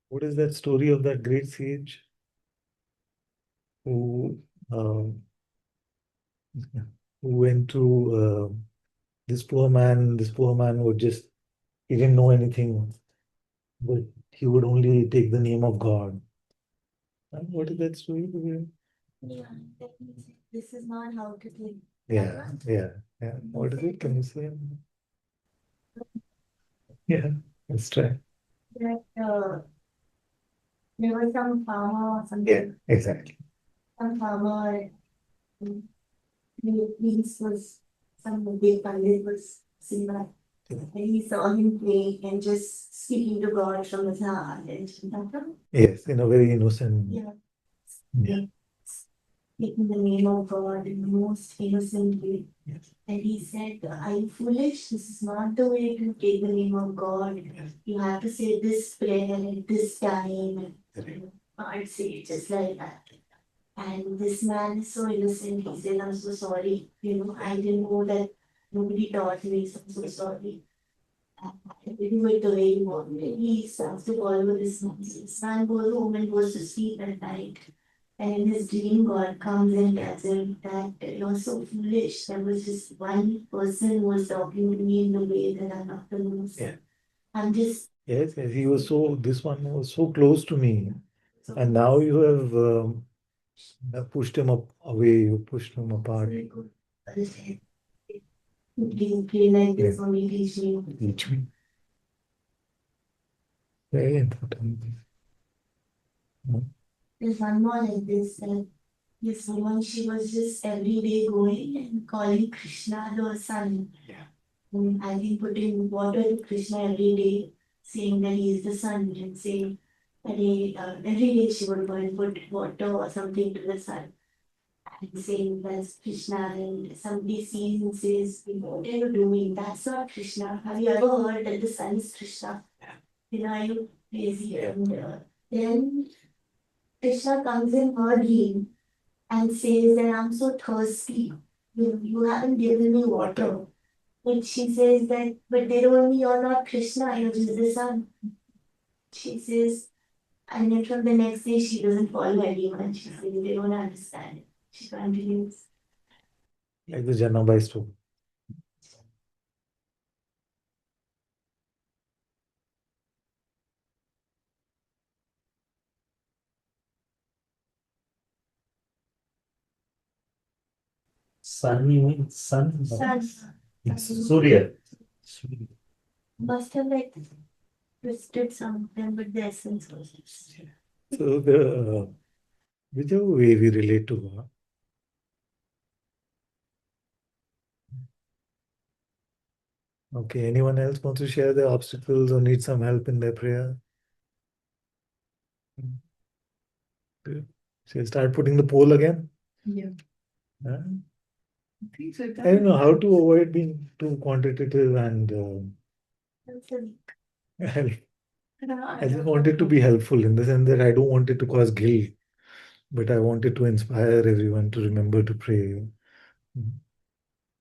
What is that story of that great sage who who went to this poor man? This poor man would just, he didn't know anything, but he would only take the name of God. What is that story? Yeah, this is not how to think. Yeah, yeah, yeah. What is it? Can you say? Yeah, let's try. That there was some farmer or something. Yeah, exactly. Some farmer, means was some big pandit was seen by. And he saw him praying and just speaking to God from his heart and Yes, in a very innocent. yeah, Yeah. taking the name of God in the most innocent way. Yes. And he said, are you foolish? This is not the way to take the name of God. You have to say this prayer at this time. I'd say it just like that. And this man is so innocent. He said, I'm so sorry. I didn't know that nobody taught me. So I'm so sorry. I didn't do it the way you wanted. He starts to follow this man. This man goes home and goes to sleep at night. And in his dream, God comes and tells him that you're so foolish. There was just one person who was talking to me in the way that I'm not the most. Yeah. I'm just. Yes, yes, this one was so close to me. And now you have pushed him up away, you pushed him apart. Please play like this only teach me. Teach me. Very important. There's one more like this. This woman, she was just every day going and calling Krishna the sun. And I think putting water to Krishna every day, saying that he is the sun, and saying that every day she would go and put water or something to the sun. And saying that's Krishna, and somebody sees and says, what are you doing? That's not Krishna. Have you ever heard that the sun is Krishna? Are you crazy? And then Krishna comes in her dream and says that I'm so thirsty. You haven't given me water. But she says that, but they told me you're not Krishna, you're just the sun. She says, and then from the next day, she doesn't follow anyone. She says they don't understand it. She continues. Like the Janabai story. Sun, you mean sun? Sun. It's Surya. Must have like twisted some of them, but the essence was this. So whichever way we relate to God. Okay, anyone else wants to share their obstacles or need some help in their prayer? Good. Shall I start putting the poll again? Yeah. Huh? I think so. I don't know how to avoid being too quantitative and That's a I just wanted to be helpful in the sense that I don't want it to cause guilt, but I wanted to inspire everyone to remember to pray.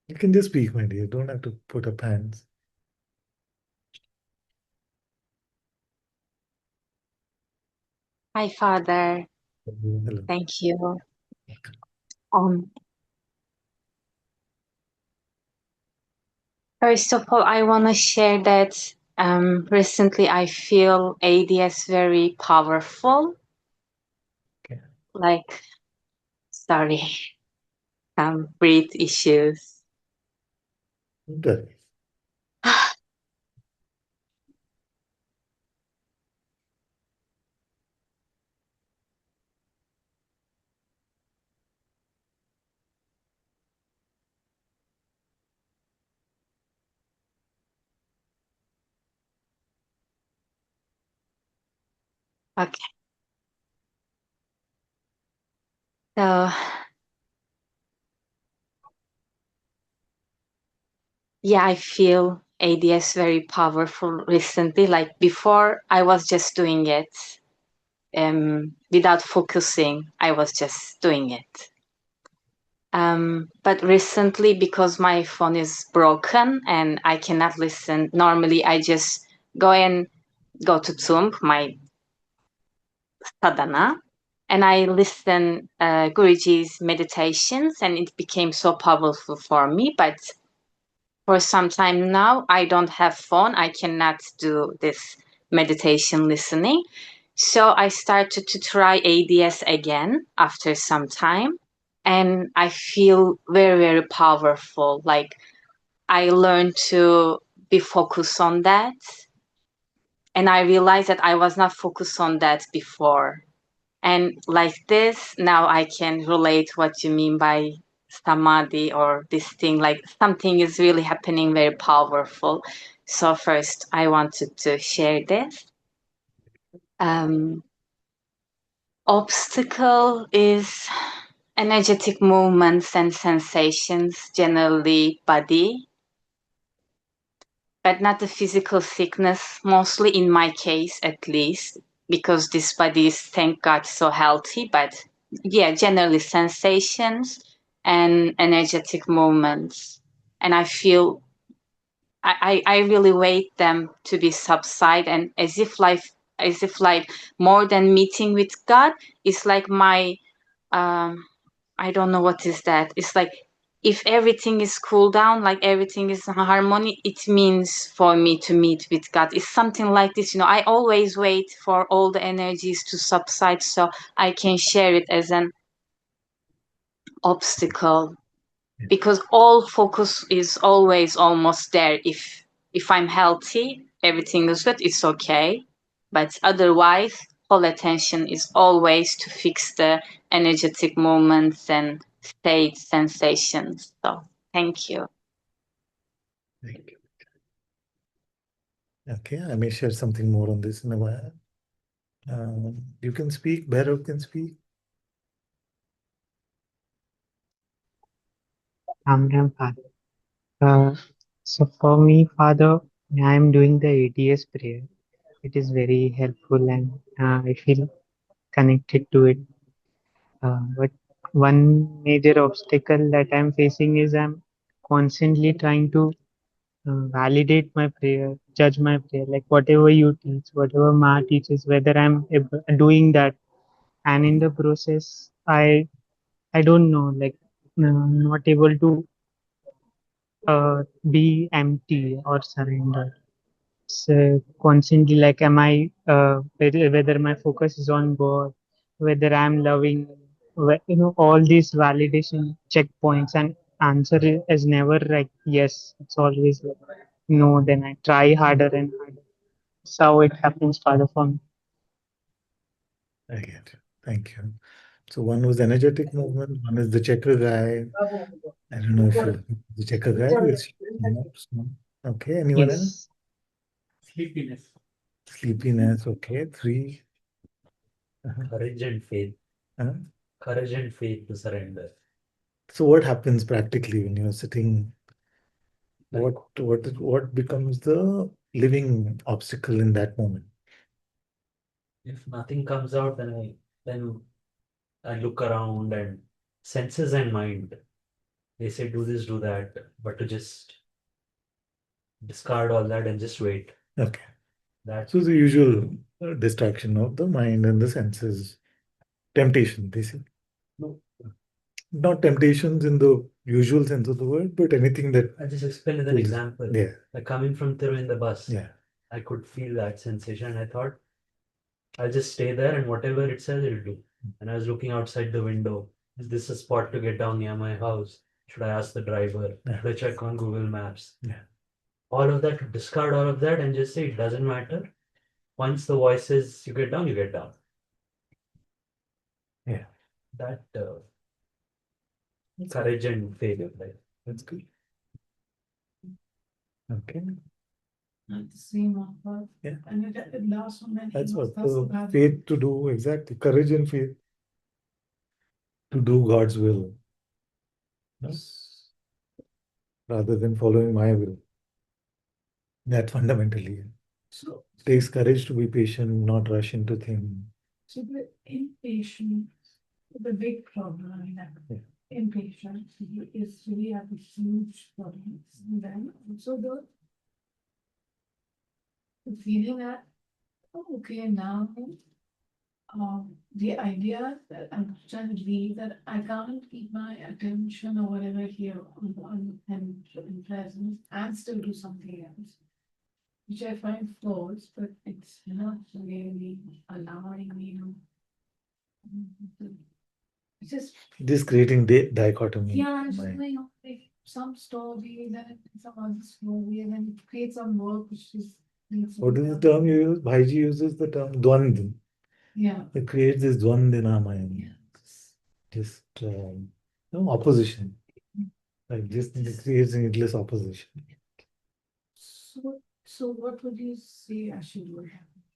You can just speak, my dear. You don't have to put up hands. Hi, Father. Hello. Thank you. Um, First of all, I want to share that recently I feel ADS very powerful. Okay. Like, sorry, breathe issues. Good. Okay. So, yeah, I feel ADS very powerful recently. Like before, I was just doing it without focusing. I was just doing it. But recently, because my phone is broken and I cannot listen, normally I just go to Tumb, my sadhana, and I listen Guruji's meditations, and it became so powerful for me. But for some time now, I don't have phone. I cannot do this meditation listening. So I started to try ADS again after some time. And I feel very, very powerful. Like I learned to be focused on that. And I realized that I was not focused on that before. And like this, now I can relate what you mean by samadhi or this thing, like something is really happening very powerful. So first, I wanted to share this. Obstacle is energetic movements and sensations, generally body, but not the physical sickness, mostly in my case at least, because this body is, thank God, so healthy. But yeah, generally sensations and energetic movements. And I feel I really wait them to be subside, and as if like more than meeting with God, it's like my I don't know what is that. It's like if everything is cool down, like everything is in harmony, it means for me to meet with God. It's something like this, I always wait for all the energies to subside so I can share it as an obstacle, because all focus is always almost there. If I'm healthy, everything is good, it's okay. But otherwise, whole attention is always to fix the energetic movements and state sensations. So thank you. Thank you. Okay, I may share something more on this in a while. You can speak, Bhairav can speak. Ram Father. So for me, Father, I am doing the ATS prayer. It is very helpful and I feel connected to it. But one major obstacle that I'm facing is I'm constantly trying to validate my prayer, judge my prayer, like whatever you teach, whatever Ma teaches, whether I'm doing that. And in the process, I don't know, like not able to be empty or surrender. So constantly, like, am I whether my focus is on God, whether I'm loving, all these validation checkpoints, and answer is never like yes. It's always like no. Then I try harder and harder. That's how it happens, Father, for me. I get it. Thank you. So one was energetic movement, one is the chakra guy. I don't know if you the chakra guy is okay. Anyone else? Yes. Sleepiness. Sleepiness, okay. 3. Courage and faith. Huh? Courage and faith to surrender. So what happens practically when you're sitting? What becomes the living obstacle in that moment? If nothing comes out, then I look around and senses and mind. They say do this, do that, but to just discard all that and just wait. Okay. That So the usual distraction of the mind and the senses, temptation, they say. no, Not temptations in the usual sense of the word, but anything that I just explained with an pulls- example. Yeah, Like coming from Thiru in the bus, yeah. I could feel that sensation. And I thought I'll just stay there and whatever it says, it'll do. And I was looking outside the window. Is this a spot to get down near my house? Should I ask the driver? Yeah. Should I check on Google Maps? Yeah. All of that, discard all of that and just say it doesn't matter. Once the voice says you get down, you get down. Yeah. That courage and faith, right? That's good. Okay. Not the same offer. Yeah. And it lasts for many That's years. what That's the bad. faith to do, exactly. Courage and faith to do God's will. Yes. Rather than following my will. That fundamentally. So, It takes courage to be patient, not rush into things. so the impatient, the big problem, I mean, Yeah. impatience is really a huge problem. And then also the feeling that, oh, okay, now the idea that I'm trying to believe that I can't keep my attention or whatever here on and presence and still do something else, which I find false, but it's not really allowing me to. It's just It is creating dichotomy. yeah, it's Mind. like some story, then some other story, and then it creates some work which is. What is the term you use? Bhaiji uses the term dwand. Yeah. It creates this dwand in our mind. Yeah. Just no opposition. Like just it creates needless opposition. So what would you say I should do?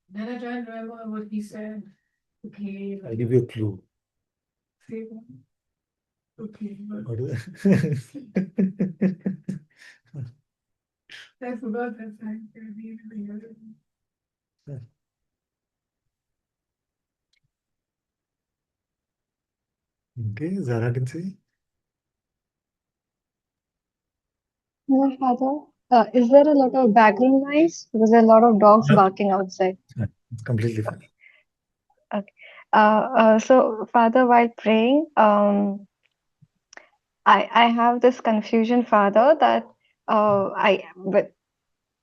Then I try and remember what he said. Okay. I'll give you a clue. Say that. Okay. What is I forgot that time. Okay, Zara can say. No, Father. Is there a lot of background noise? Because there are a lot of dogs No. barking outside. It's completely fine. Okay. So, Father, while praying, I have this confusion, Father, that but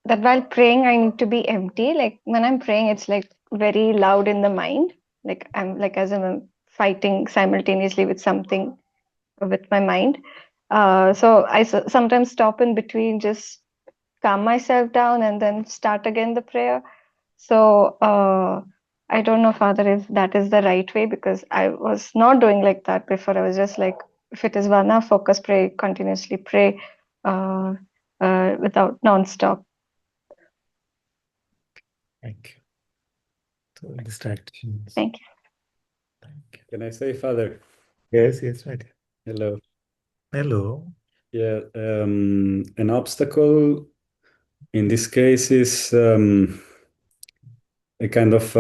that while praying, I need to be empty. Like when I'm praying, it's like very loud in the mind. Like I'm like as I'm fighting simultaneously with something with my mind. So I sometimes stop in between, just calm myself down, and then start again the prayer. So I don't know, Father, if that is the right way, because I was not doing like that before. I was just like, if it is Vana, focus, pray, continuously pray without non-stop. Thank you. So distractions. Thank you. Thank you. Can I say, Father? Yes, yes, right. Hello. Hello. Yeah, an obstacle in this case is a kind of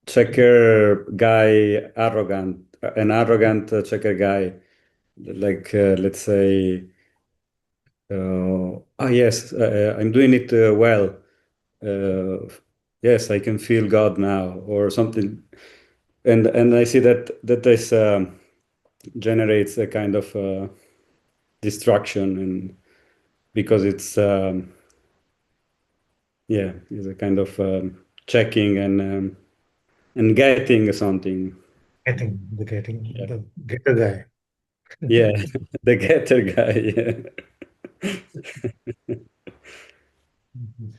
checker guy, an arrogant checker guy, like let's say, yes, I'm doing it well. Yes, I can feel God now, or something, and I see that this generates a kind of distraction, and because it's yeah, it's a kind of checking and getting something. Getting Yeah. the getter guy. Yeah, the getter guy. Yeah. Mhm.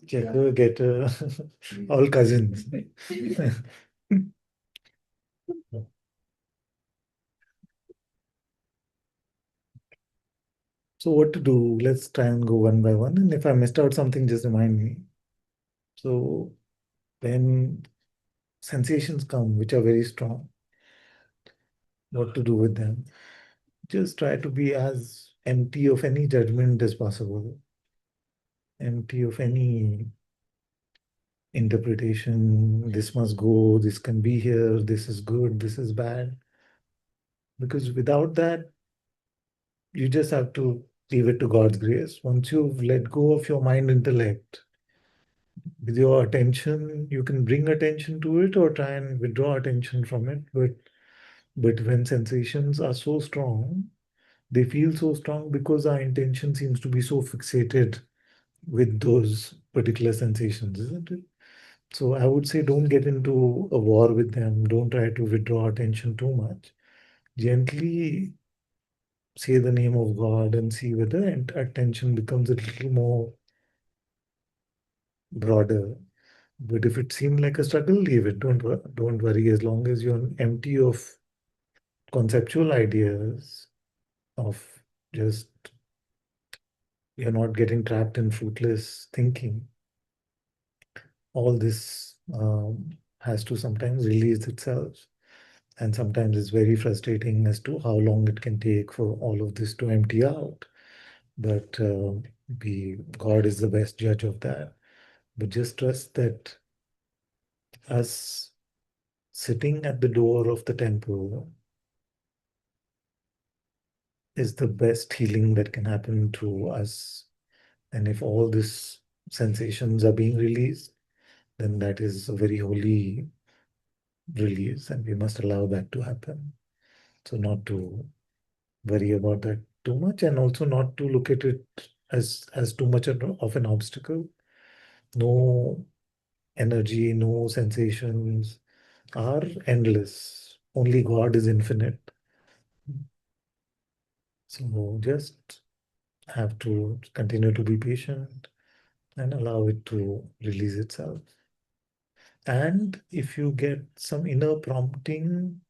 Checker, getter, all cousins. So what to do? Let's try and go one by one. And if I missed out something, just remind me. So when sensations come, which are very strong, what to do with them? Just try to be as empty of any judgment as possible, empty of any interpretation. This must go, this can be here, this is good, this is bad. Because without that, you just have to leave it to God's grace. Once you've let go of your mind intellect, with your attention, you can bring attention to it or try and withdraw attention from it. But when sensations are so strong, they feel so strong because our intention seems to be so fixated with those particular sensations, isn't it? So I would say don't get into a war with them. Don't try to withdraw attention too much. Gently say the name of God and see whether attention becomes a little more broader. But if it seemed like a struggle, leave it. Don't worry. As long as you're empty of conceptual ideas, of just you're not getting trapped in fruitless thinking. All this has to sometimes release itself. And sometimes it's very frustrating as to how long it can take for all of this to empty out. But God is the best judge of that. But just trust that us sitting at the door of the temple is the best healing that can happen to us. And if all these sensations are being released, then that is a very holy release, and we must allow that to happen. So, not to worry about that too much, and also not to look at it as too much of an obstacle. No energy, no sensations are endless. Only God is infinite. So just have to continue to be patient and allow it to release itself. And if you get some inner prompting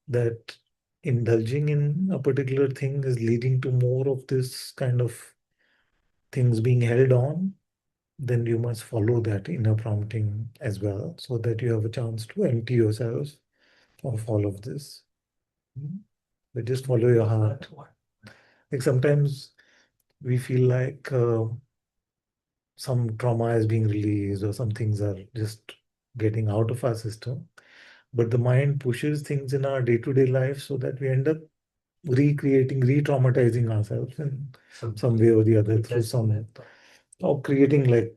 that indulging in a particular thing is leading to more of this kind of things being held on, then you must follow that inner prompting as well, so that you have a chance to empty yourself of all of this. But just follow your heart. Like sometimes we feel like some trauma is being released or some things are just getting out of our system. But the mind pushes things in our day-to-day life so that we end up recreating, re-traumatizing ourselves in some way or the other through some, or creating like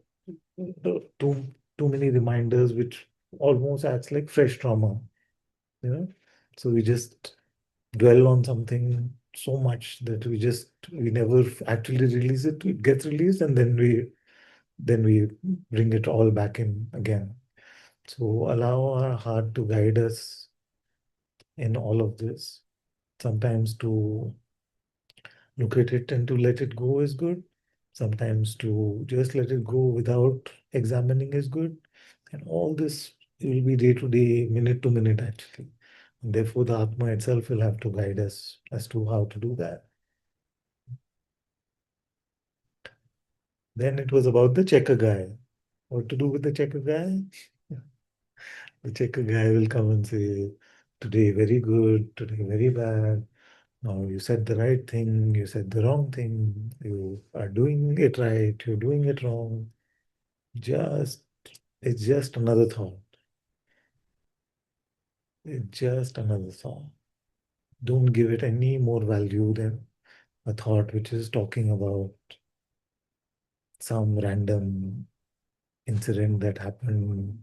too many reminders, which almost acts like fresh trauma. You know, so we just dwell on something so much that we never actually release it. It gets released, and then we bring it all back in again. So allow our heart to guide us in all of this. Sometimes to look at it and to let it go is good. Sometimes to just let it go without examining is good. And all this will be day to day, minute to minute, actually. And therefore, the Atma itself will have to guide us as to how to do that. Then it was about the checker guy. What to do with the checker guy? The checker guy will come and say, today very good, today very bad. Now you said the right thing, you said the wrong thing, you are doing it right, you're doing it wrong. Just, it's just another thought. It's just another thought. Don't give it any more value than a thought which is talking about some random incident that happened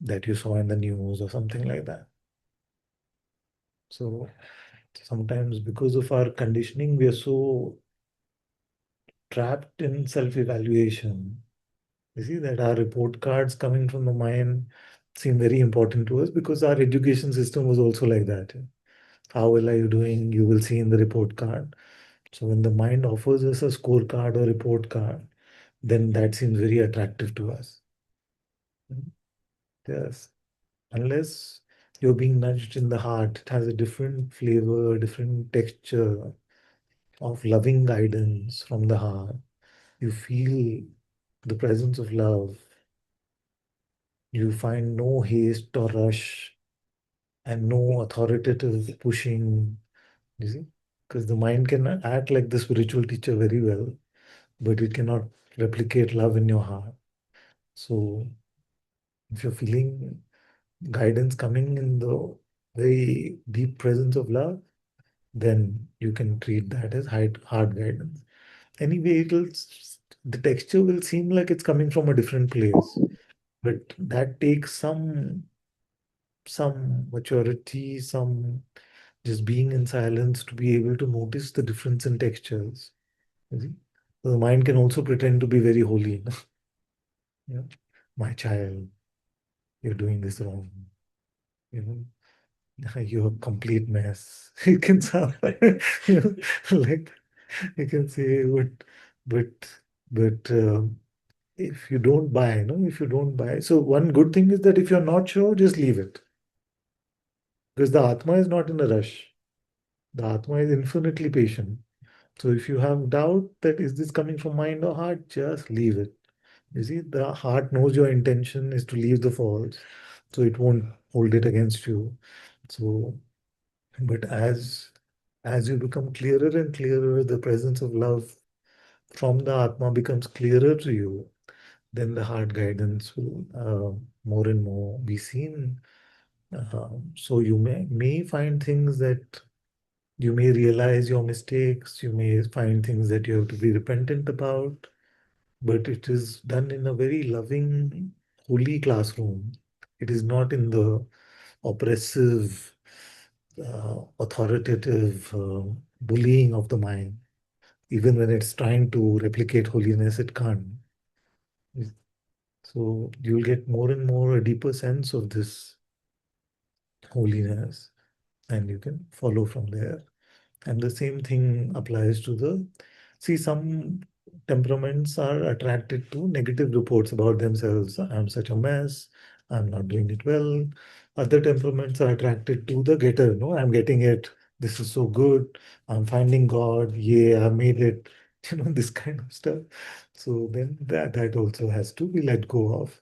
that you saw in the news or something like that. So sometimes because of our conditioning, we are so trapped in self-evaluation. You see that our report cards coming from the mind seem very important to us because our education system was also like that. How well are you doing? You will see in the report card. So when the mind offers us a scorecard or report card, then that seems very attractive to us. Yes. Unless you're being nudged in the heart, it has a different flavor, different texture of loving guidance from the heart. You feel the presence of love. You find no haste or rush and no authoritative pushing. You see? Because the mind can act like the spiritual teacher very well, but it cannot replicate love in your heart. So if you're feeling guidance coming in the very deep presence of love, then you can treat that as hard guidance. Anyway, the texture will seem like it's coming from a different place, but that takes some maturity, some just being in silence to be able to notice the difference in textures. You see? So the mind can also pretend to be very holy. Yeah. My child, you're doing this wrong. You know, you're a complete mess. You can sound like, like you can say, but, but if you don't buy, no, if you don't buy. So one good thing is that if you're not sure, just leave it. Because the Atma is not in a rush. The Atma is infinitely patient. So if you have doubt that is this coming from mind or heart, just leave it. You see, the heart knows your intention is to leave the false, so it won't hold it against you. So, but as you become clearer and clearer, the presence of love from the Atma becomes clearer to you, then the heart guidance will more and more be seen. So you may find things that you may realize your mistakes, you may find things that you have to be repentant about, but it is done in a very loving, holy classroom. It is not in the oppressive, authoritative bullying of the mind. Even when it's trying to replicate holiness, it can't. So you'll get more and more a deeper sense of this holiness, and you can follow from there. And the same thing applies to the, see, some temperaments are attracted to negative reports about themselves. I'm such a mess. I'm not doing it well. Other temperaments are attracted to the getter. No, I'm getting it. This is so good. I'm finding God. Yeah, I made it. This kind of stuff. So then that also has to be let go of.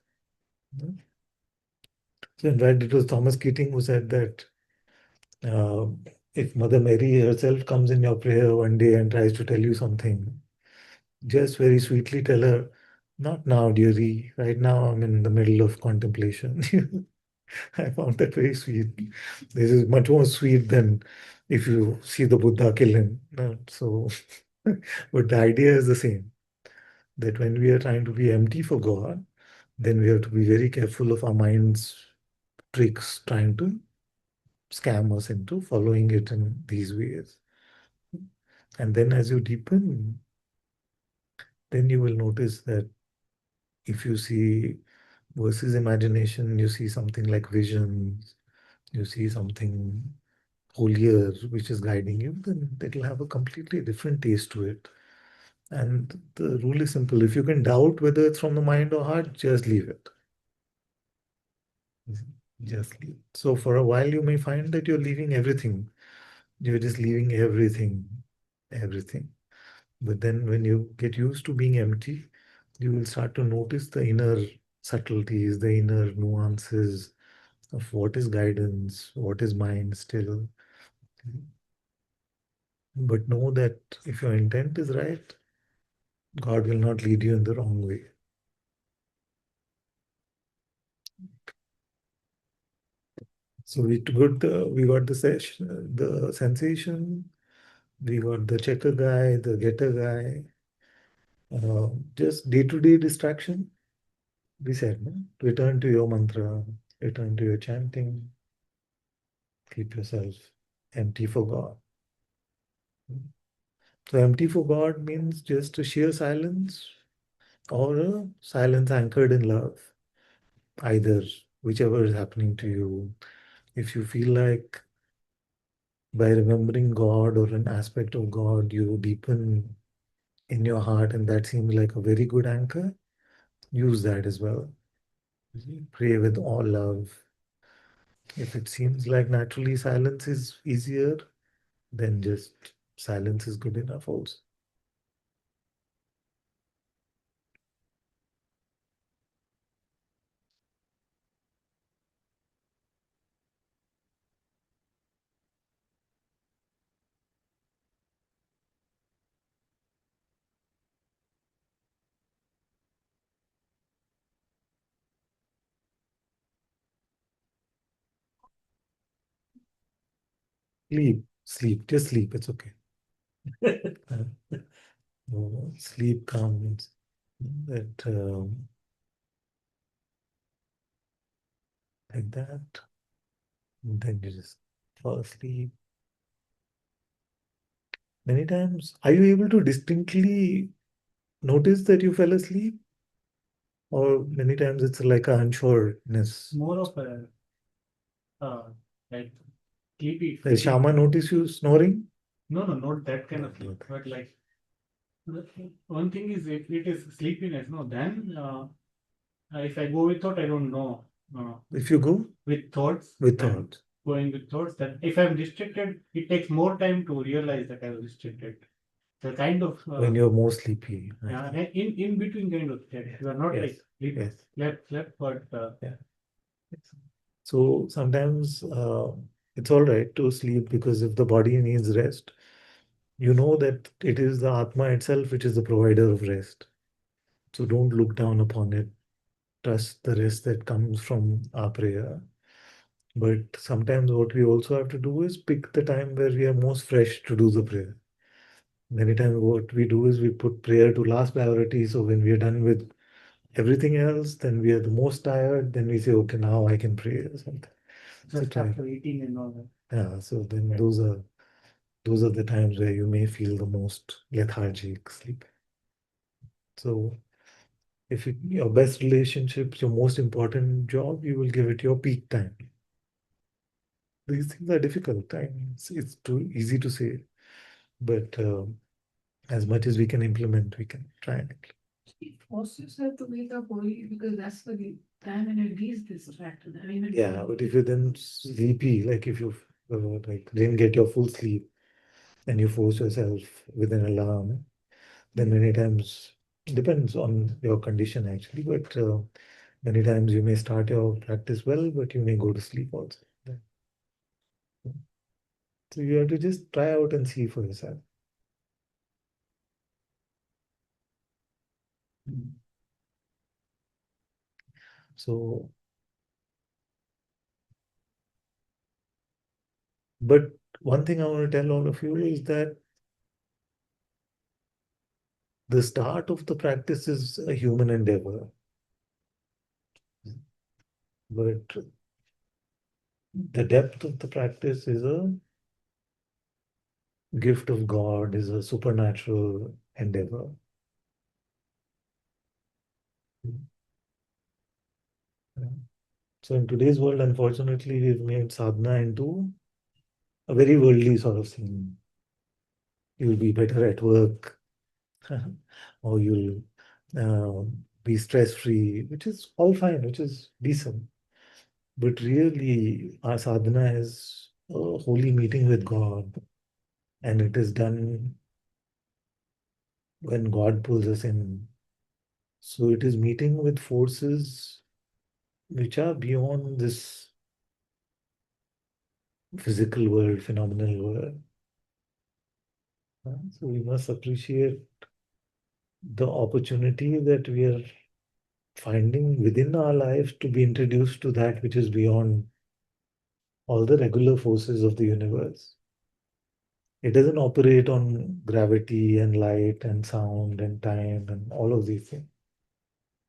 So in fact, it was Thomas Keating who said that uh, if Mother Mary herself comes in your prayer one day and tries to tell you something, just very sweetly tell her, not now, dearie. Right now, I'm in the middle of contemplation. I found that very sweet. This is much more sweet than if you see the Buddha kill him. So, but the idea is the same, that when we are trying to be empty for God, then we have to be very careful of our mind's tricks, trying to scam us into following it in these ways. And then as you deepen, then you will notice that if you see versus imagination, you see something like visions, you see something holier which is guiding you, then it'll have a completely different taste to it. And the rule is simple. If you can doubt whether it's from the mind or heart, just leave it. Just leave. So for a while, you may find that you're leaving everything. You're just leaving everything, everything. But then when you get used to being empty, you will start to notice the inner subtleties, the inner nuances of what is guidance, what is mind still. But know that if your intent is right, God will not lead you in the wrong way. So we got the session, the sensation, we got the checker guy, the getter guy, just day-to-day distraction. We said, no? Return to your mantra, return to your chanting, keep yourself empty for God. So empty for God means just a sheer silence or a silence anchored in love. Either, whichever is happening to you. If you feel like by remembering God or an aspect of God, you deepen in your heart and that seems like a very good anchor, use that as well. Pray with all love. If it seems like naturally silence is easier, then just silence is good enough also. Sleep, just sleep, it's okay. Sleep comes that like that. And then you just fall asleep. Many times, are you able to distinctly notice that you fell asleep? Or many times it's like a unsureness. More of a like sleepy. Does Shama notice you snoring? No, not that kind of thing. But like one thing is if it is sleepiness, no, then if I go with thought, I don't know. If you go with thoughts, with then thought, going with thoughts, that if I'm distracted, it takes more time to realize that I was distracted. The kind of when you're more sleepy. yeah, in between kind of state. You are not Yes, like sleep, yes. slept, but Yeah. So sometimes it's all right to sleep because if the body needs rest, you know that it is the Atma itself which is the provider of rest. So don't look down upon it. Trust the rest that comes from our prayer. But sometimes what we also have to do is pick the time where we are most fresh to do the prayer. Many times what we do is we put prayer to last priority. So when we are done with everything else, then we are the most tired. Then we say, okay, now I can pray or something. just after eating and all that. Yeah, so then those are the times where you may feel the most lethargic sleep. So if your best relationships, your most important job, you will give it your peak time. These things are difficult. I mean, it's too easy to say, but as much as we can implement, we can try and implement. It forces her to wake up early because that's the time when you're least distracted. I mean, Yeah, but if you're then sleepy, like if you like didn't get your full sleep and you force yourself with an alarm, then many times depends on your condition actually, but many times you may start your practice well, but you may go to sleep also. So you have to just try out and see for yourself. So, but one thing I want to tell all of you is that the start of the practice is a human endeavor. But the depth of the practice is a gift of God, is a supernatural endeavor. So in today's world, unfortunately, we've made sadhana into a very worldly sort of thing. You'll be better at work, or you'll be stress-free, which is all fine, which is decent. But really, our sadhana is a holy meeting with God, and it is done when God pulls us in. So it is meeting with forces which are beyond this physical world, phenomenal world. So we must appreciate the opportunity that we are finding within our lives to be introduced to that which is beyond all the regular forces of the universe. It doesn't operate on gravity and light and sound and time and all of these things.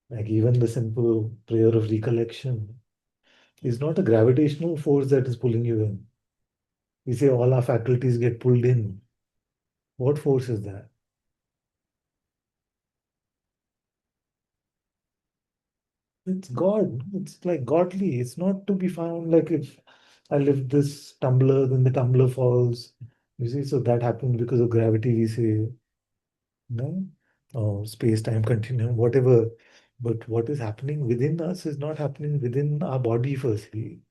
Like even the simple prayer of recollection is not a gravitational force that is pulling you in. We say all our faculties get pulled in. What force is that? It's God. It's like godly. It's not to be found like if I lift this tumbler, then the tumbler falls. You see, so that happens because of gravity, we say, no, or space-time continuum, whatever. But what is happening within us is not happening within our body, firstly.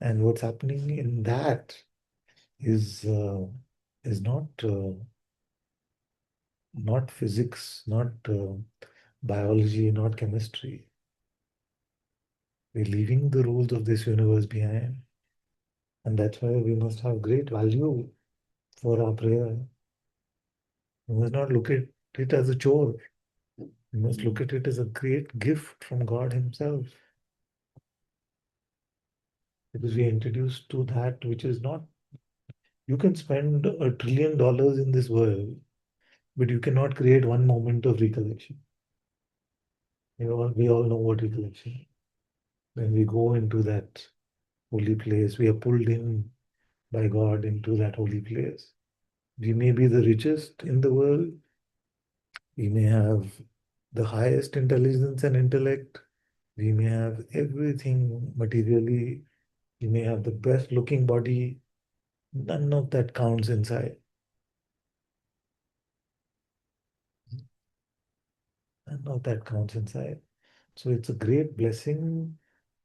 And what's happening in that is not physics, not biology, not chemistry. We're leaving the rules of this universe behind. And that's why we must have great value for our prayer. We must not look at it as a chore. We must look at it as a great gift from God Himself. Because we are introduced to that which is not, you can spend $1 trillion in this world, but you cannot create one moment of recollection. You know, we all know what recollection is. When we go into that holy place, we are pulled in by God into that holy place. We may be the richest in the world, we may have the highest intelligence and intellect, we may have everything materially, we may have the best looking body, none of that counts inside. None of that counts inside. So it's a great blessing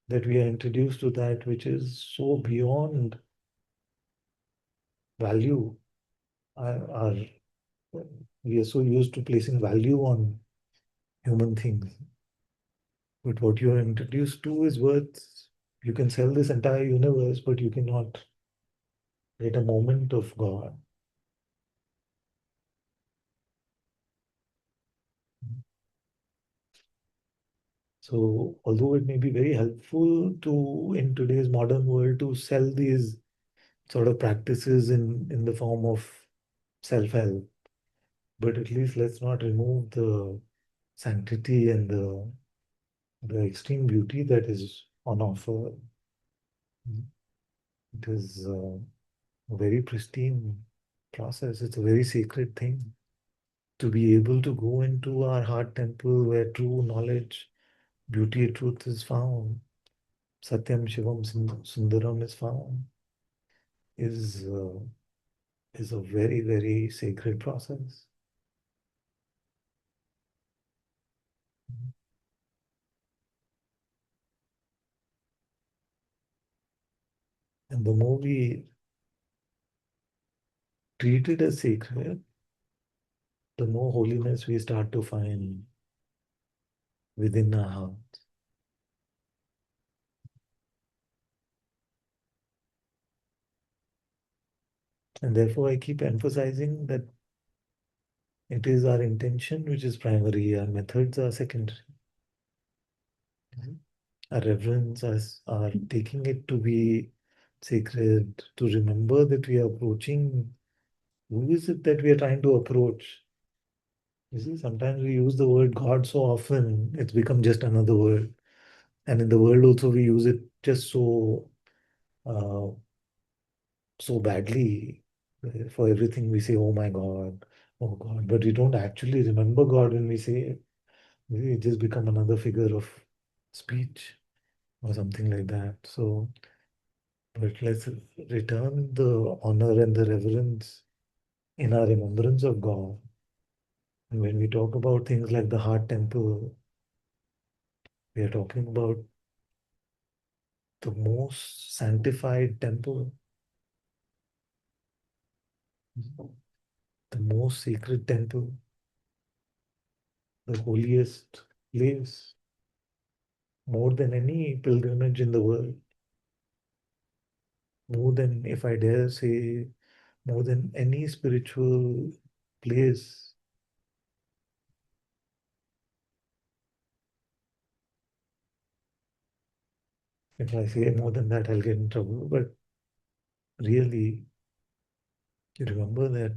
that we are introduced to that which is so beyond value. Our we are so used to placing value on human things. But what you are introduced to is worth, you can sell this entire universe, but you cannot get a moment of God. So, although it may be very helpful to, in today's modern world, to sell these sort of practices in the form of self-help, but at least let's not remove the sanctity and the extreme beauty that is on offer. It is a very pristine process. It's a very sacred thing to be able to go into our heart temple where true knowledge, beauty, truth is found. Satyam Shivam Sundaram is found. Is is a very, very sacred process. And the more we treat it as sacred, the more holiness we start to find within our hearts. And therefore, I keep emphasizing that it is our intention which is primary, our methods are secondary. Our reverence, our taking it to be sacred, to remember that we are approaching. Who is it that we are trying to approach? You see, sometimes we use the word God so often, it's become just another word. And in the world also, we use it just uh, so badly. For everything, we say, "Oh my God, oh God," but we don't actually remember God when we say it. It just become another figure of speech or something like that. So But let's return the honor and the reverence in our remembrance of God. And when we talk about things like the heart temple, we are talking about the most sanctified temple, the most sacred temple, the holiest place, more than any pilgrimage in the world, more than, if I dare say, more than any spiritual place. If I say more than that, I'll get in trouble. But really, you remember that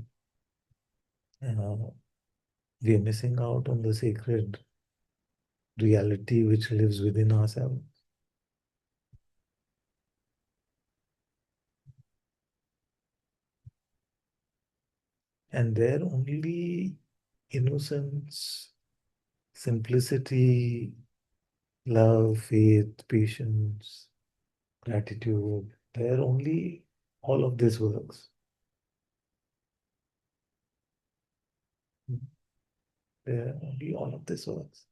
we are missing out on the sacred reality which lives within ourselves. And there only innocence, simplicity, love, faith, patience, gratitude, there only all of this works. There only all of this works.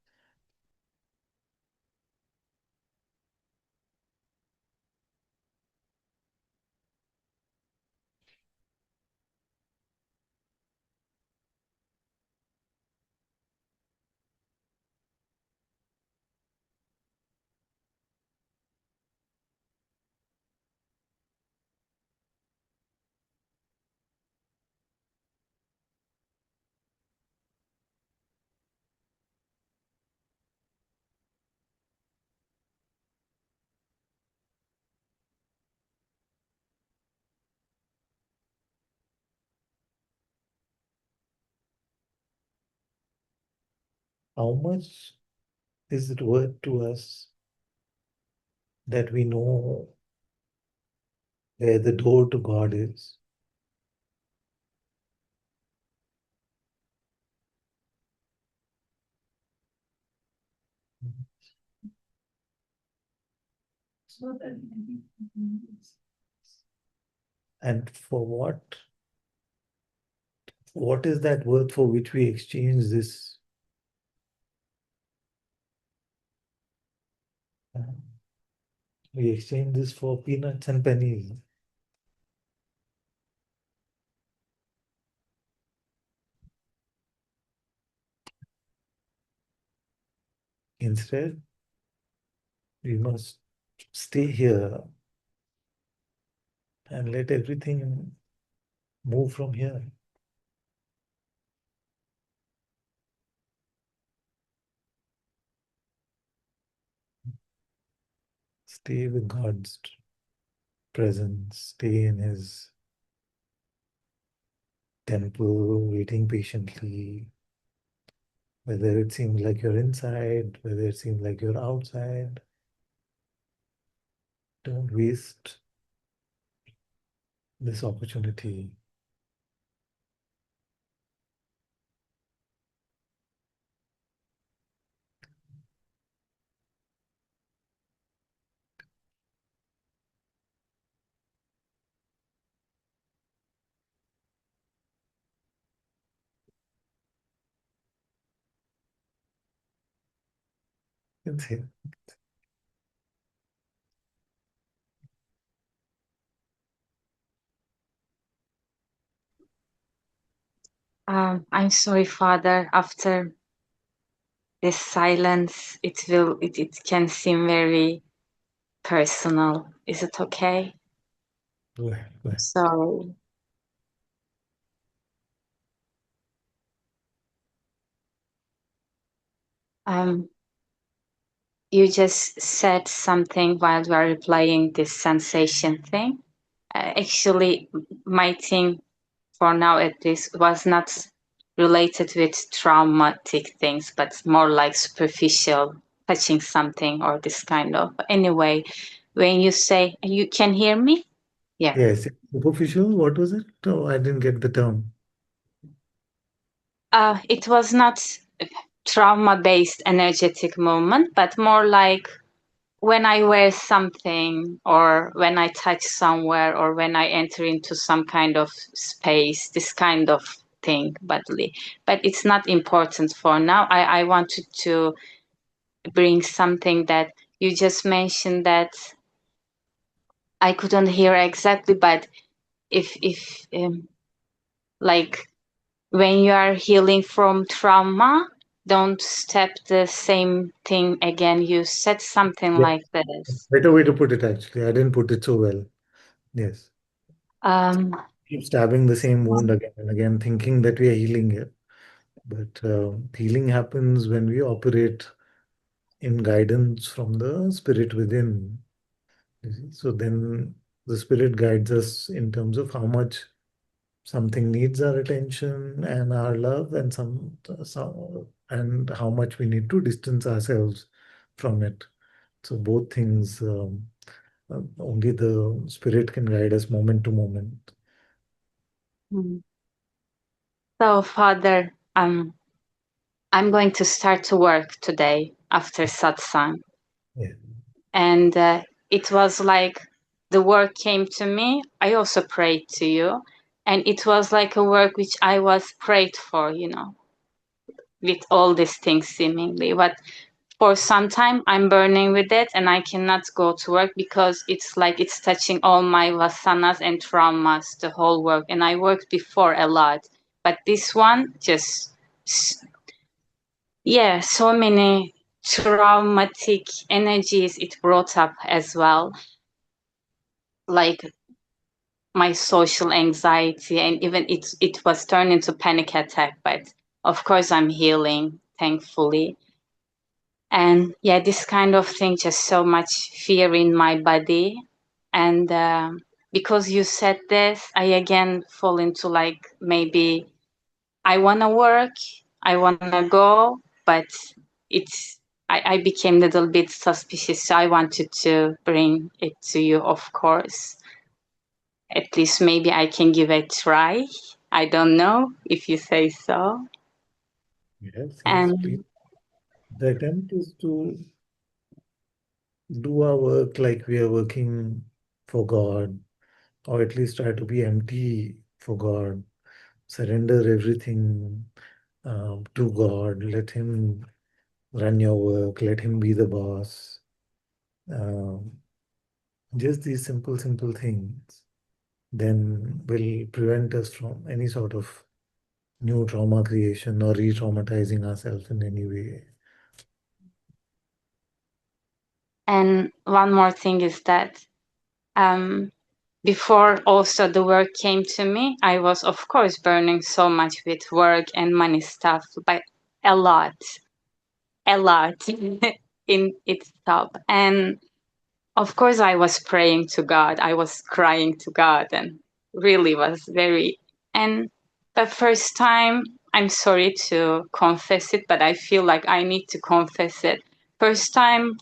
How much is it worth to us that we know where the door to God is? So that And for what is that worth for which we exchange this? We exchange this for peanuts and pennies. Instead, we must stay here and let everything move from here. Stay with God's presence, stay in His temple, waiting patiently. Whether it seems like you're inside, whether it seems like you're outside, don't waste this opportunity. It's here. I'm sorry, Father. After this silence, it can seem very personal. Is it okay? Go ahead, go ahead. Sorry. You just said something while we are replaying this sensation thing. Actually, my thing for now at least was not related with traumatic things, but more like superficial, touching something or this kind of. Anyway, when you say, you can hear me? Yeah. Yes, superficial, what was it? Oh, I didn't get the term. It was not trauma-based energetic movement, but more like when I wear something or when I touch somewhere or when I enter into some kind of space, this kind of thing bodily. But it's not important for now. I wanted to bring something that you just mentioned that I couldn't hear exactly, but if like when you are healing from trauma, don't step the same thing again. You said something Yeah. like this. Better way to put it, actually. I didn't put it so well. Yes. Um, Keep stabbing the same wound again and again, thinking that we are healing it. But healing happens when we operate in guidance from the spirit within. You see? So then the spirit guides us in terms of how much something needs our attention and our love, and and how much we need to distance ourselves from it. So both things, only the spirit can guide us moment to moment. So, Father, I'm going to start to work today after satsang. Yeah. And it was like the work came to me. I also prayed to you. And it was like a work which I was prayed for, with all these things seemingly. But for some time, I'm burning with it and I cannot go to work because it's like it's touching all my vasanas and traumas, the whole work. And I worked before a lot. But this one just yeah, so many traumatic energies it brought up as well, like my social anxiety, and even it was turned into panic attack. But of course, I'm healing, thankfully. And yeah, this kind of thing, just so much fear in my body. And because you said this, I again fall into like maybe I want to work, I want to go, but I became a little bit suspicious. So I wanted to bring it to you, of course. At least maybe I can give it a try. I don't know if you say so. Yes, yes, please. And The attempt is to do our work like we are working for God, or at least try to be empty for God. Surrender everything to God. Let Him run your work. Let Him be the boss. Um, just these simple, simple things then will prevent us from any sort of new trauma creation or re-traumatizing ourselves in any way. and one more thing is that before also the work came to me, I was of course burning so much with work and money stuff, but a lot in itself. And of course I was praying to God, I was crying to God, and really was very. And the first time, I'm sorry to confess it, but I feel like I need to confess it. First time,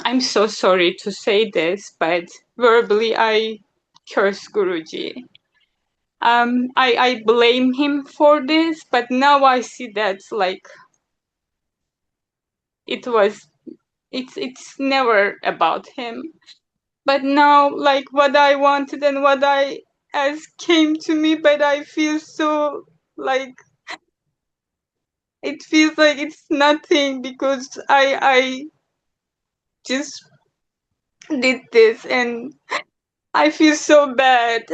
I'm so sorry to say this, but verbally I curse Guruji. I blame him for this, but now I see that like it was it's never about him. But now like what I wanted and what I as came to me, but I feel so like it feels like it's nothing because I just did this and I feel so bad.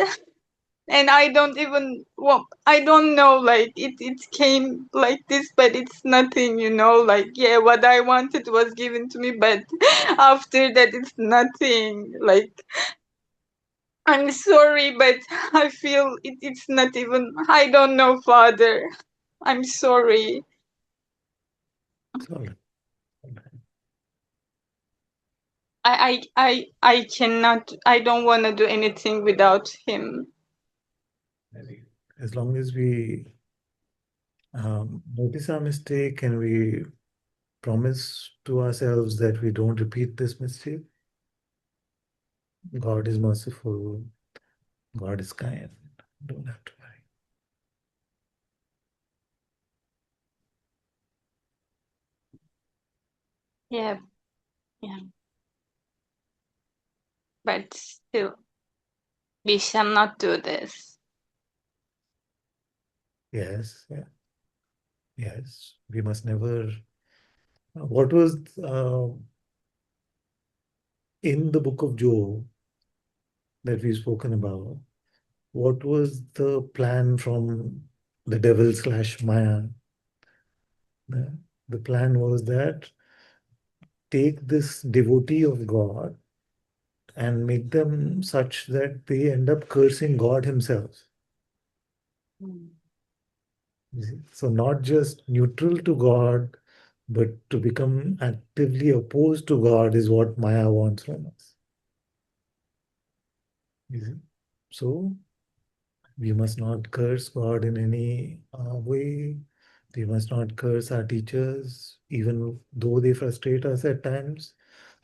And I don't even well, I don't know, like it came like this, but it's nothing, like yeah, what I wanted was given to me, but after that it's nothing. Like I'm sorry, but I feel it's not even, I don't know, Father. I'm sorry. It's all right. I cannot, I don't want to do anything without him. As long as we notice our mistake and we promise to ourselves that we don't repeat this mistake, God is merciful, God is kind. Don't have to worry. Yeah, Yeah. But still, we shall not do this. Yes, yeah. Yes, we must never. What was in the book of Job that we've spoken about? What was the plan from the devil slash Maya? The plan was that take this devotee of God and make them such that they end up cursing God Himself. Mm. You see? So, not just neutral to God, but to become actively opposed to God is what Maya wants from us. You see? So, we must not curse God in any way. We must not curse our teachers, even though they frustrate us at times,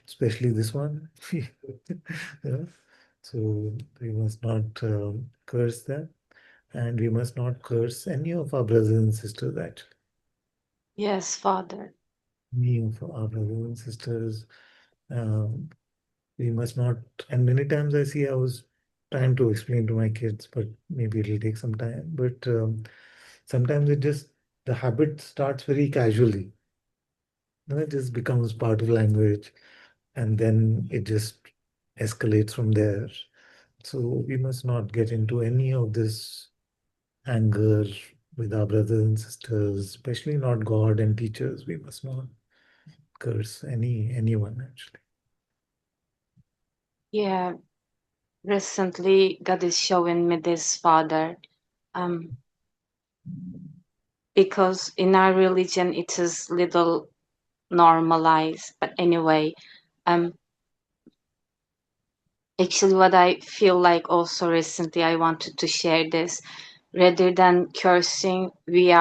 especially this one. Yeah. So we must not curse them, and we must not curse any of our brothers and sisters, actually. Yes, Father. Any of our brothers and sisters. Um, we must not, and many times I was trying to explain to my kids, but maybe it'll take some time. But sometimes the habit starts very casually. It just becomes part of language, and then it just escalates from there. So we must not get into any of this anger with our brothers and sisters, especially not God and teachers. We must not curse anyone actually. Yeah, recently God is showing me this, Father. Because in our religion it is little normalized. But anyway, actually what I feel like also recently I wanted to share this. Rather than cursing, we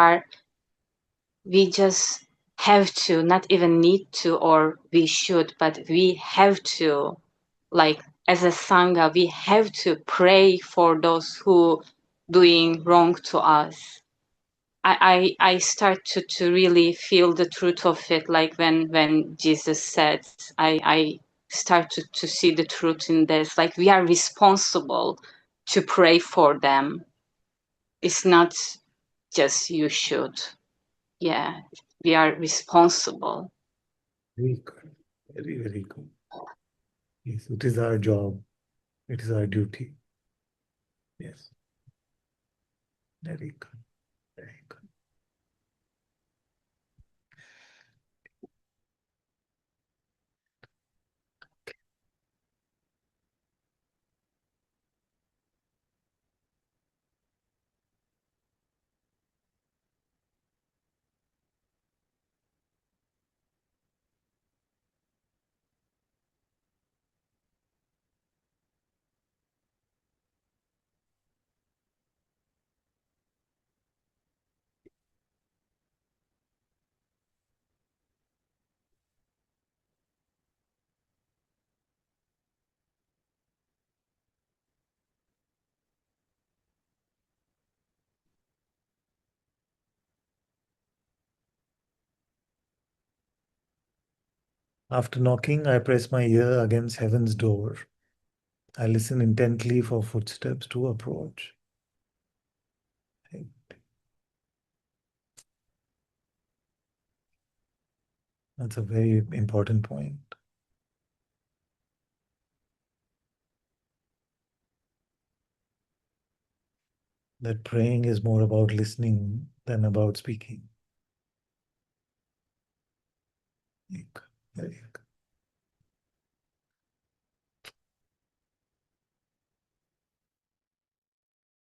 just have to, not even need to, or we should, but we have to, like as a sangha, we have to pray for those who doing wrong to us. I start to really feel the truth of it, like when Jesus said, I start to see the truth in this, like we are responsible to pray for them. It's not just you should. Yeah, we are responsible. Very good. Very, very good. Yes, it is our job. It is our duty. Yes. Very good. Very good. After knocking, I press my ear against heaven's door. I listen intently for footsteps to approach. That's a very important point. That praying is more about listening than about speaking. Very good.